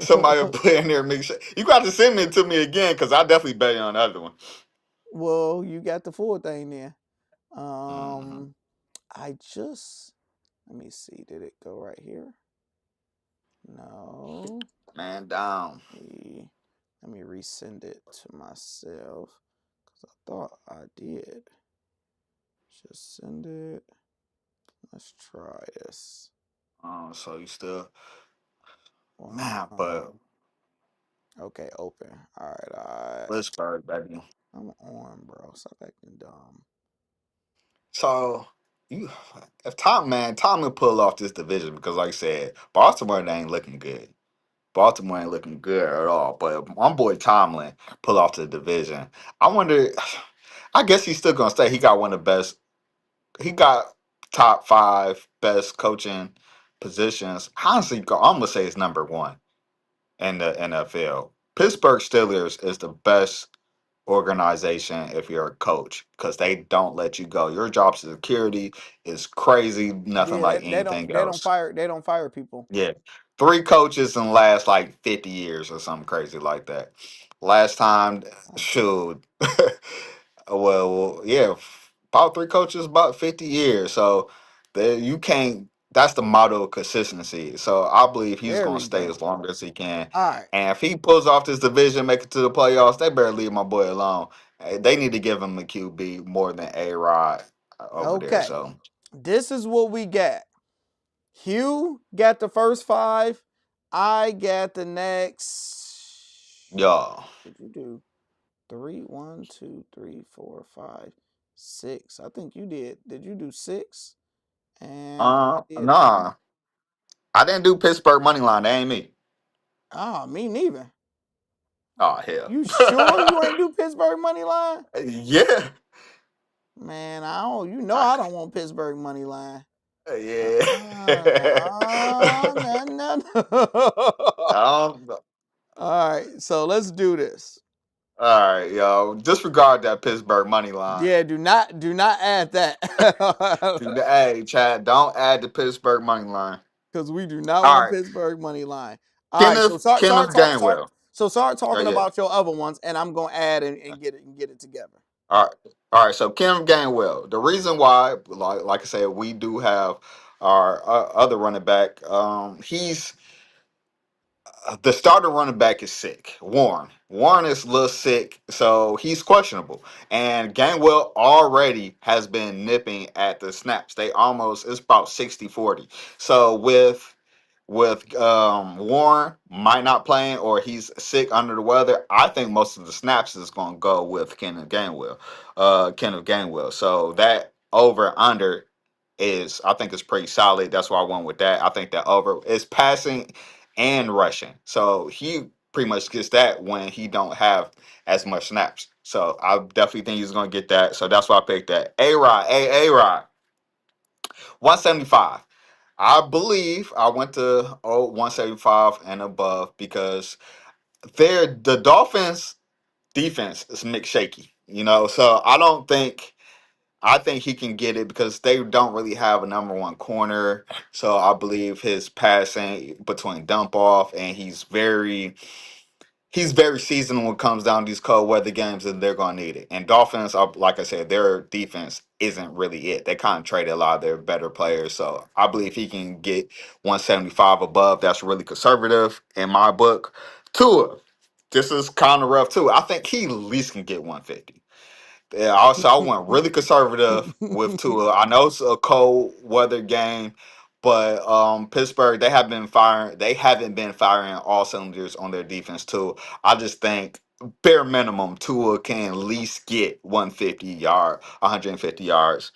Speaker 4: Somebody put in there mid shaky. You got to send it to me again because I definitely bet you on the other one.
Speaker 3: Well, you got the full thing there.
Speaker 4: Mm-hmm.
Speaker 3: I just let me see. Did it go right here? No.
Speaker 4: Man down.
Speaker 3: Let me resend it to myself because I thought I did. Just send it. Let's try this.
Speaker 4: So you still man, but
Speaker 3: Wow. Okay, open. All right.
Speaker 4: Pittsburgh, baby.
Speaker 3: I'm on, bro. Stop acting dumb.
Speaker 4: So you, if Tom will pull off this division because, like I said, Baltimore they ain't looking good. Baltimore ain't looking good at all. But if my boy Tomlin pull off the division, I wonder. I guess he's still gonna stay. He got one of the best. He got top 5 best coaching positions. Honestly, I'm gonna say it's number one in the NFL. Pittsburgh Steelers is the best organization if you're a coach because they don't let you go. Your job security is crazy, nothing
Speaker 3: Yeah,
Speaker 4: like anything else.
Speaker 3: they don't fire people.
Speaker 4: Yeah. 3 coaches in the last like 50 years or something crazy like that. Last time, shoot. Yeah, about 3 coaches, about 50 years. So you can't. That's the motto of consistency. So I believe he's going to stay as
Speaker 3: Everything.
Speaker 4: long as he can.
Speaker 3: All right.
Speaker 4: And if he pulls off this division, make it to the playoffs, they better leave my boy alone. They need to give him a QB more than A Rod over there.
Speaker 3: Okay.
Speaker 4: So
Speaker 3: This is what we got. Hugh got the first 5. I got the next.
Speaker 4: yeah.
Speaker 3: Did you do 3? 1, 2, 3, 4, 5, 6. I think you did. Did you do 6? And I did 3.
Speaker 4: Nah. I didn't do Pittsburgh money line. That ain't me.
Speaker 3: Me neither.
Speaker 4: Oh hell.
Speaker 3: You sure you ain't do Pittsburgh money line?
Speaker 4: Yeah.
Speaker 3: Man, I don't.
Speaker 4: I,
Speaker 3: I don't want Pittsburgh money line.
Speaker 4: yeah.
Speaker 3: No, no.
Speaker 4: Um,
Speaker 3: All right, so let's do this.
Speaker 4: all right, yo. Disregard that Pittsburgh money line.
Speaker 3: Yeah, do not add that
Speaker 4: Dude, hey, Chad, don't add the Pittsburgh money line.
Speaker 3: because we do not
Speaker 4: All
Speaker 3: want
Speaker 4: right.
Speaker 3: Pittsburgh money line. All right, so
Speaker 4: Kenneth Gainwell.
Speaker 3: start
Speaker 4: Oh,
Speaker 3: talking
Speaker 4: yeah.
Speaker 3: about your other ones, and I'm gonna add and get it together.
Speaker 4: All right. All right. So Kenneth Gainwell. The reason why, like I said, we do have our other running back. the starter running back is sick. Warren. Warren is a little sick, so he's questionable. And Gainwell already has been nipping at the snaps. It's about 60-40. So with Warren might not playing or he's sick under the weather, I think most of the snaps is going to go with Kenneth Gainwell. Kenneth Gainwell. So that over under is, I think, is pretty solid. That's why I went with that. I think that over is passing and rushing. So he pretty much gets that when he don't have as much snaps. So I definitely think he's going to get that. So that's why I picked that. A-Rod, 175. I believe I went to 175 and above because the Dolphins defense is mixed shaky, so I think he can get it because they don't really have a number one corner. So I believe his passing between dump off and he's very seasoned when it comes down to these cold weather games, and they're going to need it. And Dolphins, like I said, their defense isn't really it. They kind of traded a lot of their better players. So I believe he can get 175 above. That's really conservative in my book. Tua, this is kind of rough too. I think he at least can get 150. Yeah, also I went really conservative with Tua. I know it's a cold weather game, but Pittsburgh they haven't been firing all cylinders on their defense too. I just think bare minimum Tua can at least get 150 yards.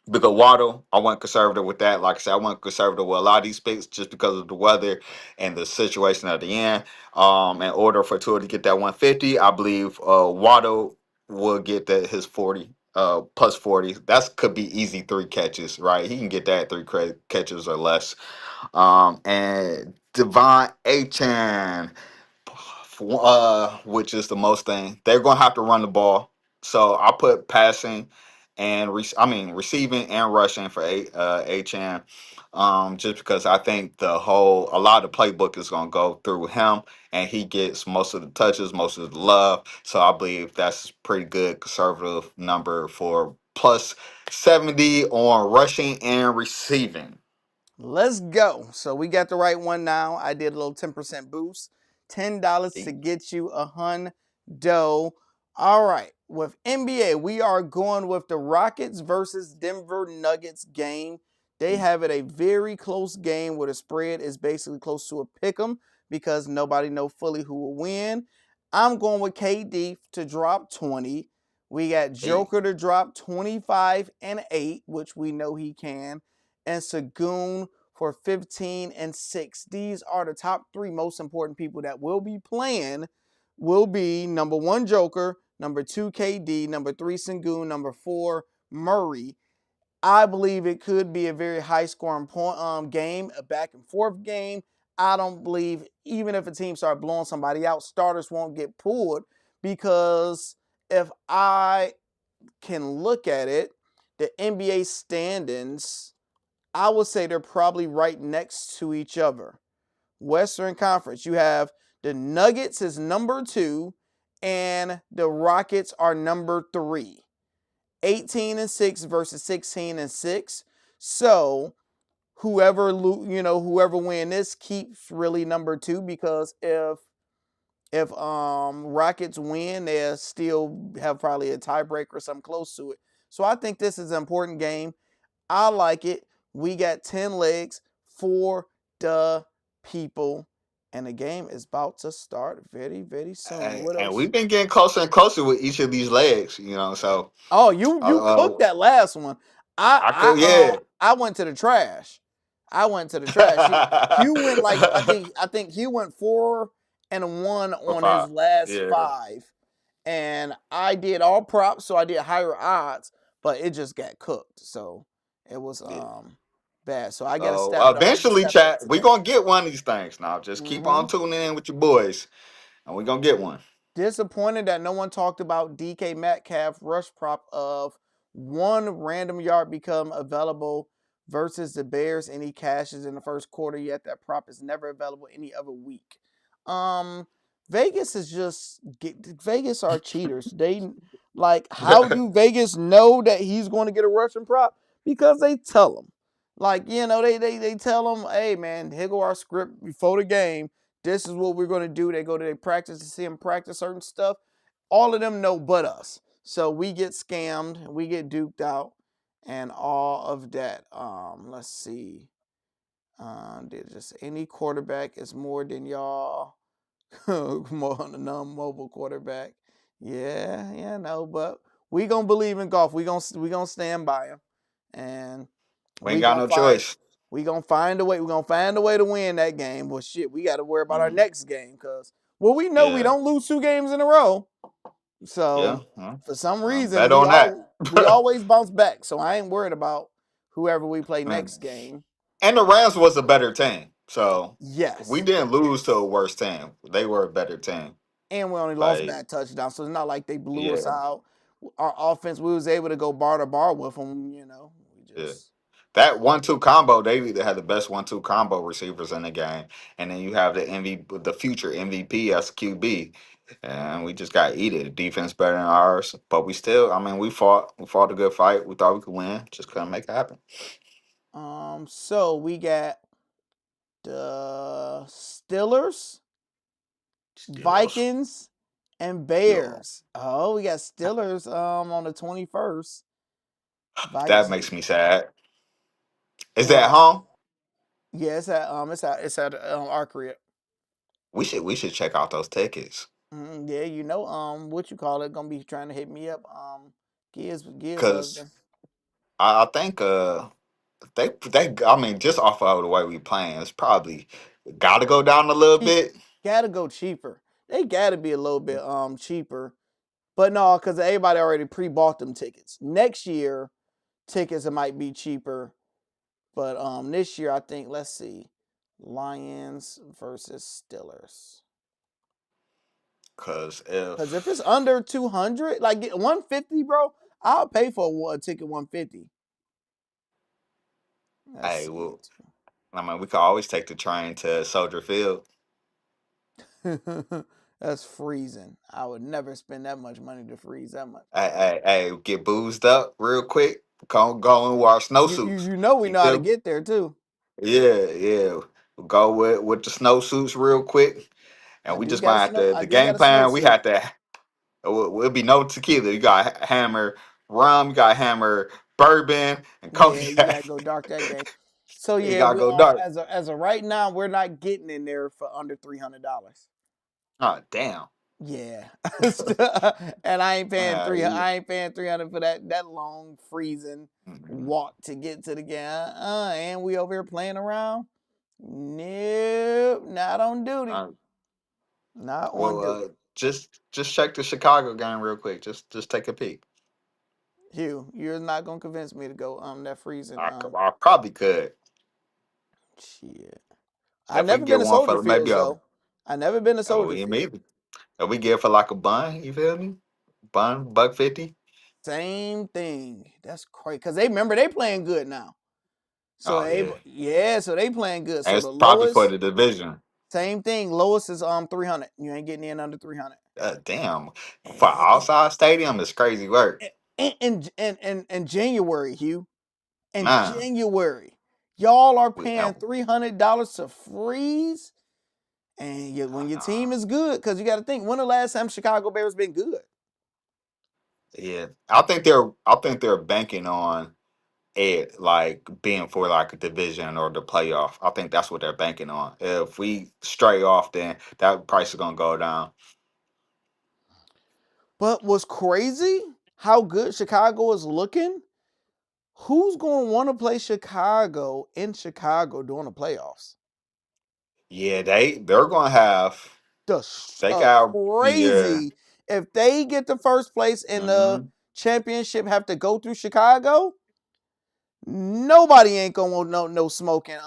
Speaker 4: Because Waddle, I went conservative with that. Like I said, I went conservative with a lot of these picks just because of the weather and the situation at the end. In order for Tua to get that 150, I believe Waddle will get his 40, plus 40. That could be easy 3 catches, right? He can get that 3 catches or less. And Devon Achan, which is the most thing. They're gonna have to run the ball. So I put passing and receiving and rushing for HM. Just because I think a lot of the playbook is gonna go through him, and he gets most of the touches, most of the love. So I believe that's pretty good conservative number for plus 70 on rushing and receiving.
Speaker 3: Let's go. So we got the right one now. I did a little 10% boost. $10 to get you a hundo. All right. With NBA, we are going with the Rockets versus Denver Nuggets game. They have it a very close game where the spread is basically close to a pick 'em because nobody know fully who will win. I'm going with KD to drop 20. We got Joker to drop 25 and 8, which we know he can, and Sagoon for 15 and 6. These are the top 3 most important people that will be playing. Will be number 1 Joker, number 2 KD, number 3 Sengun, number 4 Murray. I believe it could be a very high scoring game, a back and forth game. I don't believe even if a team starts blowing somebody out, starters won't get pulled, because if I can look at it, the NBA standings, I would say they're probably right next to each other. Western Conference, you have the Nuggets is number 2 and the Rockets are number 3. 18 and 6 versus 16 and 6. So whoever win this keeps really number 2, because if Rockets win, they'll still have probably a tiebreaker or something close to it. So I think this is an important game. I like it. We got 10 legs for the people, and the game is about to start very, very soon. What
Speaker 4: And
Speaker 3: else?
Speaker 4: we've been getting closer and closer with each of these legs, so
Speaker 3: Oh, you cooked that last one.
Speaker 4: I could, yeah.
Speaker 3: I went to the trash. I went to the trash. Hugh went like I think Hugh went 4 and 1
Speaker 4: For
Speaker 3: on his
Speaker 4: 5.
Speaker 3: last
Speaker 4: Yeah.
Speaker 3: 5, and I did all props, so I did higher odds, but it just got cooked, so it was
Speaker 4: Yeah.
Speaker 3: bad. So I got to
Speaker 4: So
Speaker 3: step it up. I'm gonna
Speaker 4: eventually,
Speaker 3: step it up
Speaker 4: chat, we
Speaker 3: today.
Speaker 4: gonna get one of these things now. Just keep on tuning in with your boys, and we gonna get one.
Speaker 3: Disappointed that no one talked about DK Metcalf rush prop of 1 random yard become available versus the Bears, and he cashes in the first quarter, yet that prop is never available any other week. Um, Vegas is just Vegas are cheaters. They how do Vegas know that he's going to get a rushing prop? Because they tell him. They tell him, hey man, here go our script before the game. this is what we're going to do. They go to their practice to see them practice certain stuff. All of them know but us. So we get scammed, we get duped out, and all of that. Let's see. Just any quarterback is more than y'all. More on the non-mobile quarterback. Yeah, no, but we gonna believe in golf. We gonna stand by him, and
Speaker 4: We ain't
Speaker 3: we
Speaker 4: got
Speaker 3: gonna
Speaker 4: no
Speaker 3: find
Speaker 4: choice.
Speaker 3: we gonna find a way. We gonna find a way to win that game. Well, shit, we got to worry about our
Speaker 4: Mm,
Speaker 3: next game because we know we
Speaker 4: yeah,
Speaker 3: don't lose 2 games in a row.
Speaker 4: yeah.
Speaker 3: So for some reason
Speaker 4: Bet on that.
Speaker 3: we always bounce back. So I ain't worried about whoever we play
Speaker 4: Man.
Speaker 3: next game.
Speaker 4: And the Rams was a better team, so we
Speaker 3: Yes.
Speaker 4: didn't lose to a worse team. They were a better team.
Speaker 3: And we only lost
Speaker 4: Like,
Speaker 3: bad touchdowns, so it's not like they blew us
Speaker 4: yeah,
Speaker 3: out. Our offense, we was able to go bar to bar with them. We
Speaker 4: yeah.
Speaker 3: just
Speaker 4: That 1-2 combo, they had the best 1-2 combo receivers in the game, and then you have the future MVP as QB, and we just got eat it. Defense better than ours, but we still, I mean, we fought a good fight. We thought we could win, just couldn't make it happen.
Speaker 3: So we got the Steelers,
Speaker 4: Steelers,
Speaker 3: Vikings, and
Speaker 4: yo,
Speaker 3: Bears. Oh, we got Steelers on the 21st.
Speaker 4: that
Speaker 3: Vikings.
Speaker 4: makes me sad. Is that at
Speaker 3: Why?
Speaker 4: home?
Speaker 3: Yeah, it's at our crib.
Speaker 4: We should check out those tickets.
Speaker 3: Yeah, what you call it, gonna be trying to hit me up. Giz
Speaker 4: Cause
Speaker 3: husband.
Speaker 4: I think they I mean just off of the way we playing, it's probably got to go down a little
Speaker 3: Cheap.
Speaker 4: bit.
Speaker 3: Gotta go cheaper. They gotta be a little bit cheaper. But no, because everybody already pre-bought them tickets. Next year, tickets might be cheaper. But this year I think, let's see. Lions versus Steelers.
Speaker 4: Cause
Speaker 3: Because if
Speaker 4: if
Speaker 3: it's under 200, like 150, bro, I'll pay for a ticket 150. Let's
Speaker 4: hey,
Speaker 3: see.
Speaker 4: well, I mean we could always take the train to Soldier Field.
Speaker 3: That's freezing. I would never spend that much money to freeze that much.
Speaker 4: Hey, get boozed up real quick. Go and wear snowsuits.
Speaker 3: We
Speaker 4: You
Speaker 3: know how to
Speaker 4: feel me?
Speaker 3: get there too.
Speaker 4: Yeah. Go with the snowsuits real quick, and
Speaker 3: I
Speaker 4: we
Speaker 3: do
Speaker 4: just
Speaker 3: got a
Speaker 4: gonna have
Speaker 3: snow.
Speaker 4: to
Speaker 3: I
Speaker 4: the
Speaker 3: do
Speaker 4: game
Speaker 3: got a
Speaker 4: plan. We
Speaker 3: snowsuit.
Speaker 4: had to. It'll be no tequila. You got hammer rum. You got hammer bourbon and
Speaker 3: Yeah, you
Speaker 4: cognac.
Speaker 3: gotta go dark that game. So
Speaker 4: You
Speaker 3: yeah,
Speaker 4: gotta
Speaker 3: we
Speaker 4: go dark.
Speaker 3: as of right now, we're not getting in there for under $300.
Speaker 4: Oh damn.
Speaker 3: Yeah, and I ain't paying three.
Speaker 4: Yeah.
Speaker 3: I ain't paying 300 for that long freezing
Speaker 4: Mhm.
Speaker 3: walk to get to the game. And we over here playing around. Nope, not on duty.
Speaker 4: Uh,
Speaker 3: Not on
Speaker 4: well,
Speaker 3: duty.
Speaker 4: just check the Chicago game real quick. Just take a peek.
Speaker 3: Hugh, you're not gonna convince me to go that freezing.
Speaker 4: I probably could
Speaker 3: Shit. I
Speaker 4: if we
Speaker 3: never
Speaker 4: can get
Speaker 3: been to
Speaker 4: one
Speaker 3: Soldier
Speaker 4: for maybe
Speaker 3: Fields
Speaker 4: a.
Speaker 3: though. I never been to
Speaker 4: Oh,
Speaker 3: Soldier
Speaker 4: we
Speaker 3: Field.
Speaker 4: maybe if we get for like a bun. You feel me? Bun $1.50.
Speaker 3: Same thing. That's crazy. Cause they remember they playing good now. So
Speaker 4: Oh yeah,
Speaker 3: so they playing good.
Speaker 4: and
Speaker 3: So
Speaker 4: it's
Speaker 3: the
Speaker 4: probably for
Speaker 3: lowest,
Speaker 4: the division.
Speaker 3: same thing. Lowest is 300. You ain't getting in under 300.
Speaker 4: Damn, for outside stadium is crazy work,
Speaker 3: In January, Hugh. In
Speaker 4: man.
Speaker 3: January, y'all are
Speaker 4: We
Speaker 3: paying $300 to freeze, and when your team is good, because you got to think, when the last time Chicago Bears been good?
Speaker 4: Yeah, I think they're banking on it like being for like a division or the playoff. I think that's what they're banking on. If we stray off, then that price is gonna go down.
Speaker 3: But what's crazy? How good Chicago is looking. Who's going to want to play Chicago in Chicago during the playoffs?
Speaker 4: Yeah, they're gonna have they got yeah.
Speaker 3: Crazy. If they get the first place in the
Speaker 4: Hmm.
Speaker 3: championship, have to go through Chicago, nobody ain't gonna want no smoking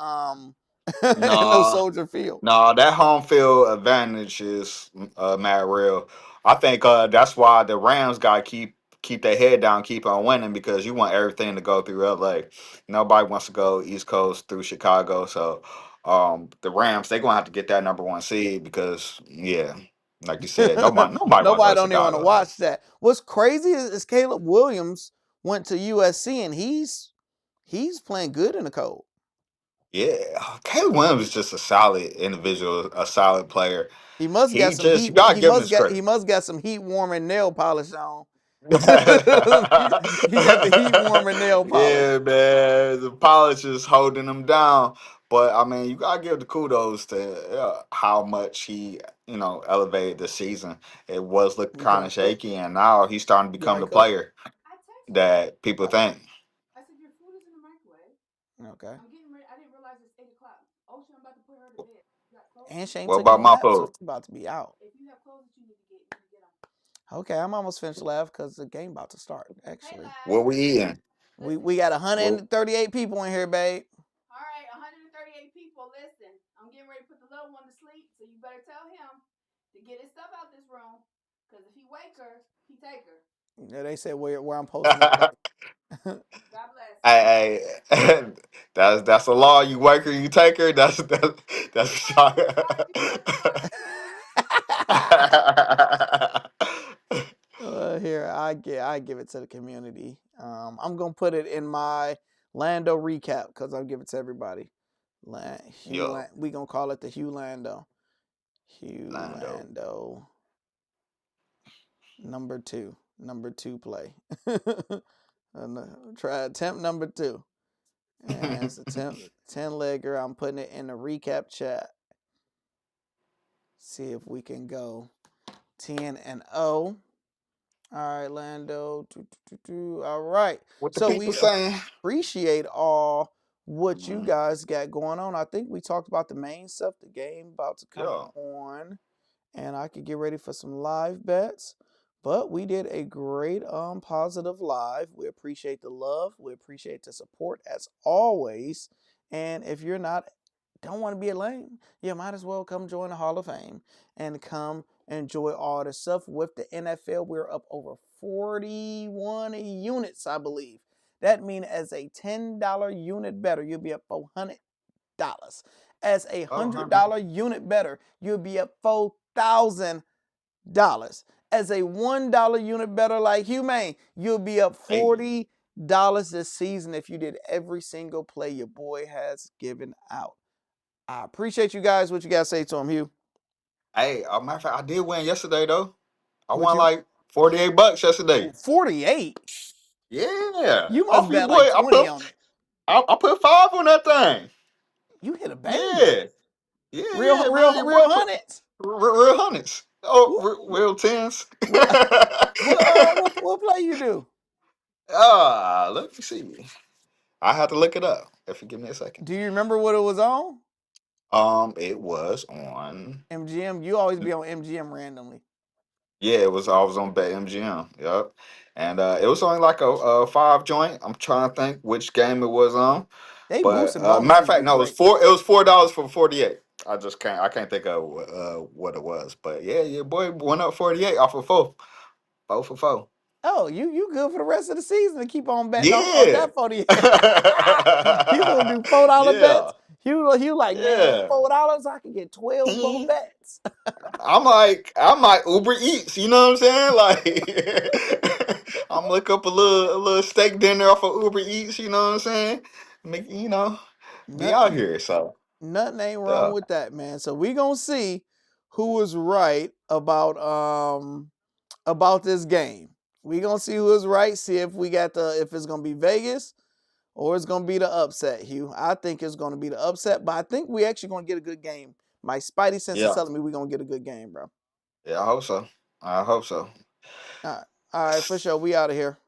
Speaker 3: no
Speaker 4: No,
Speaker 3: Soldier Field.
Speaker 4: no, that home field advantage is mad real. I think that's why the Rams got to keep their head down, keep on winning because you want everything to go through LA. Nobody wants to go East Coast through Chicago, so the Rams they're gonna have to get that number one seed because yeah, like you said, nobody want to go
Speaker 3: Nobody
Speaker 4: to
Speaker 3: don't even want to
Speaker 4: Chicago.
Speaker 3: watch that. What's crazy is Caleb Williams went to USC and he's playing good in the cold.
Speaker 4: Yeah, Caleb Williams is just a solid individual, a solid player.
Speaker 3: He must got
Speaker 4: He
Speaker 3: some
Speaker 4: just
Speaker 3: heat.
Speaker 4: you gotta
Speaker 3: He
Speaker 4: give him
Speaker 3: must
Speaker 4: his
Speaker 3: got he
Speaker 4: credit.
Speaker 3: must got some heat warming nail polish on.
Speaker 4: Yeah,
Speaker 3: He got the heat warming nail polish.
Speaker 4: man, the polish is holding him down. But I mean, you gotta give the kudos to how much he, elevated the season. It was looking
Speaker 3: You trying
Speaker 4: kind
Speaker 3: to
Speaker 4: of
Speaker 3: cook?
Speaker 4: shaky, and now he's starting to
Speaker 3: You
Speaker 4: become
Speaker 3: ain't
Speaker 4: the
Speaker 3: cook?
Speaker 4: player
Speaker 5: I texted you.
Speaker 4: that people think.
Speaker 5: I said your food is in the microwave.
Speaker 3: Okay.
Speaker 5: I'm getting ready. I didn't realize it's 8 o'clock. Ocean, I'm about to put her to bed. You got clothes?
Speaker 3: And she ain't
Speaker 4: What
Speaker 3: took no
Speaker 4: about my
Speaker 3: nap, so
Speaker 4: food?
Speaker 3: she about to be out.
Speaker 5: If you have clothes that you need to get them.
Speaker 3: Okay, I'm almost finished left because the game about to start.
Speaker 5: Hey,
Speaker 3: Actually,
Speaker 5: lad.
Speaker 4: What we eating?
Speaker 3: we got
Speaker 4: Well,
Speaker 3: 138 people in here, babe.
Speaker 5: All right, 138 people. Listen, I'm getting ready to put the little one to sleep, so you better tell him to get his stuff out this room. Cause if he wake her, he take her.
Speaker 3: Yeah, they said where I'm posting it, babe.
Speaker 5: God bless.
Speaker 4: hey, that's a law. You wake her, you take her. That's a shot.
Speaker 3: Here, I give it to the community. I'm gonna put it in my Lando recap because I'll give it to everybody.
Speaker 4: Yo,
Speaker 3: We gonna call it the Hugh Lando. Hugh
Speaker 4: Lando.
Speaker 3: Lando number two play. Try attempt number 2, and it's attempt 10-legger. I'm putting it in the recap chat. See if we can go 10-0. All right, Lando. All right.
Speaker 4: What the
Speaker 3: So
Speaker 4: people
Speaker 3: we
Speaker 4: saying?
Speaker 3: appreciate all what you
Speaker 4: Mm,
Speaker 3: guys got going on. I think we talked about the main stuff, the game about to come
Speaker 4: yeah,
Speaker 3: on, and I could get ready for some live bets. But we did a great positive live. We appreciate the love. We appreciate the support as always. And if you're not don't want to be a lame, you might as well come join the Hall of Fame and come enjoy all the stuff with the NFL. We're up over 41 units, I believe. That means as a $10 unit better, you'll be up $400. As a $100 unit better, you'll be up $4,000. As a $1 unit better like Humane, you'll be up
Speaker 4: hey,
Speaker 3: $40 this season if you did every single play your boy has given out. I appreciate you guys. What you got to say to him, Hugh?
Speaker 4: hey. A matter of fact, I did win yesterday though. I
Speaker 3: What
Speaker 4: won
Speaker 3: you
Speaker 4: like $48 yesterday.
Speaker 3: 48?
Speaker 4: Yeah,
Speaker 3: You
Speaker 4: off
Speaker 3: must
Speaker 4: you,
Speaker 3: bet
Speaker 4: boy.
Speaker 3: like 20 on it.
Speaker 4: I put 5 on that thing.
Speaker 3: You hit a banger.
Speaker 4: Yeah, yeah, man. Your boy
Speaker 3: Real
Speaker 4: put
Speaker 3: hundreds.
Speaker 4: real hundreds. Oh,
Speaker 3: What
Speaker 4: real tens.
Speaker 3: what what play you do?
Speaker 4: Let me see. I have to look it up. If you give me a second.
Speaker 3: Do you remember what it was on?
Speaker 4: It was on.
Speaker 3: MGM. You always be on MGM randomly.
Speaker 4: Yeah, it was. I was on BetMGM. Yep, and it was only like a 5 joint. I'm trying to think which game it was on,
Speaker 3: They
Speaker 4: but
Speaker 3: boosting
Speaker 4: matter of
Speaker 3: bonuses
Speaker 4: fact,
Speaker 3: be
Speaker 4: no, it was
Speaker 3: great.
Speaker 4: four. It was $4 for 48. I can't think of what it was, but yeah, your boy went up 48 off of 4 for 4.
Speaker 3: Oh, you good for the rest of the season to keep on betting on
Speaker 4: Yeah,
Speaker 3: that 48. You gonna do $4
Speaker 4: yeah,
Speaker 3: bets? You like, man,
Speaker 4: yeah.
Speaker 3: $4 I can get 12 more bets.
Speaker 4: I'm like Uber Eats, you know what I'm saying? Like I'm look up a little steak dinner off of Uber Eats, you know what I'm saying? Make be out
Speaker 3: Nothing
Speaker 4: here. So
Speaker 3: nothing ain't wrong
Speaker 4: yeah,
Speaker 3: with that, man. So we gonna see who was right about this game. We gonna see who was right, see if we got if it's gonna be Vegas or it's gonna be the upset, Hugh. I think it's gonna be the upset, but I think we actually gonna get a good game. My spidey sense is
Speaker 4: yeah,
Speaker 3: telling me we're gonna get a good game, bro.
Speaker 4: yeah. I hope so. I hope so.
Speaker 3: All right, for sure. We out of here.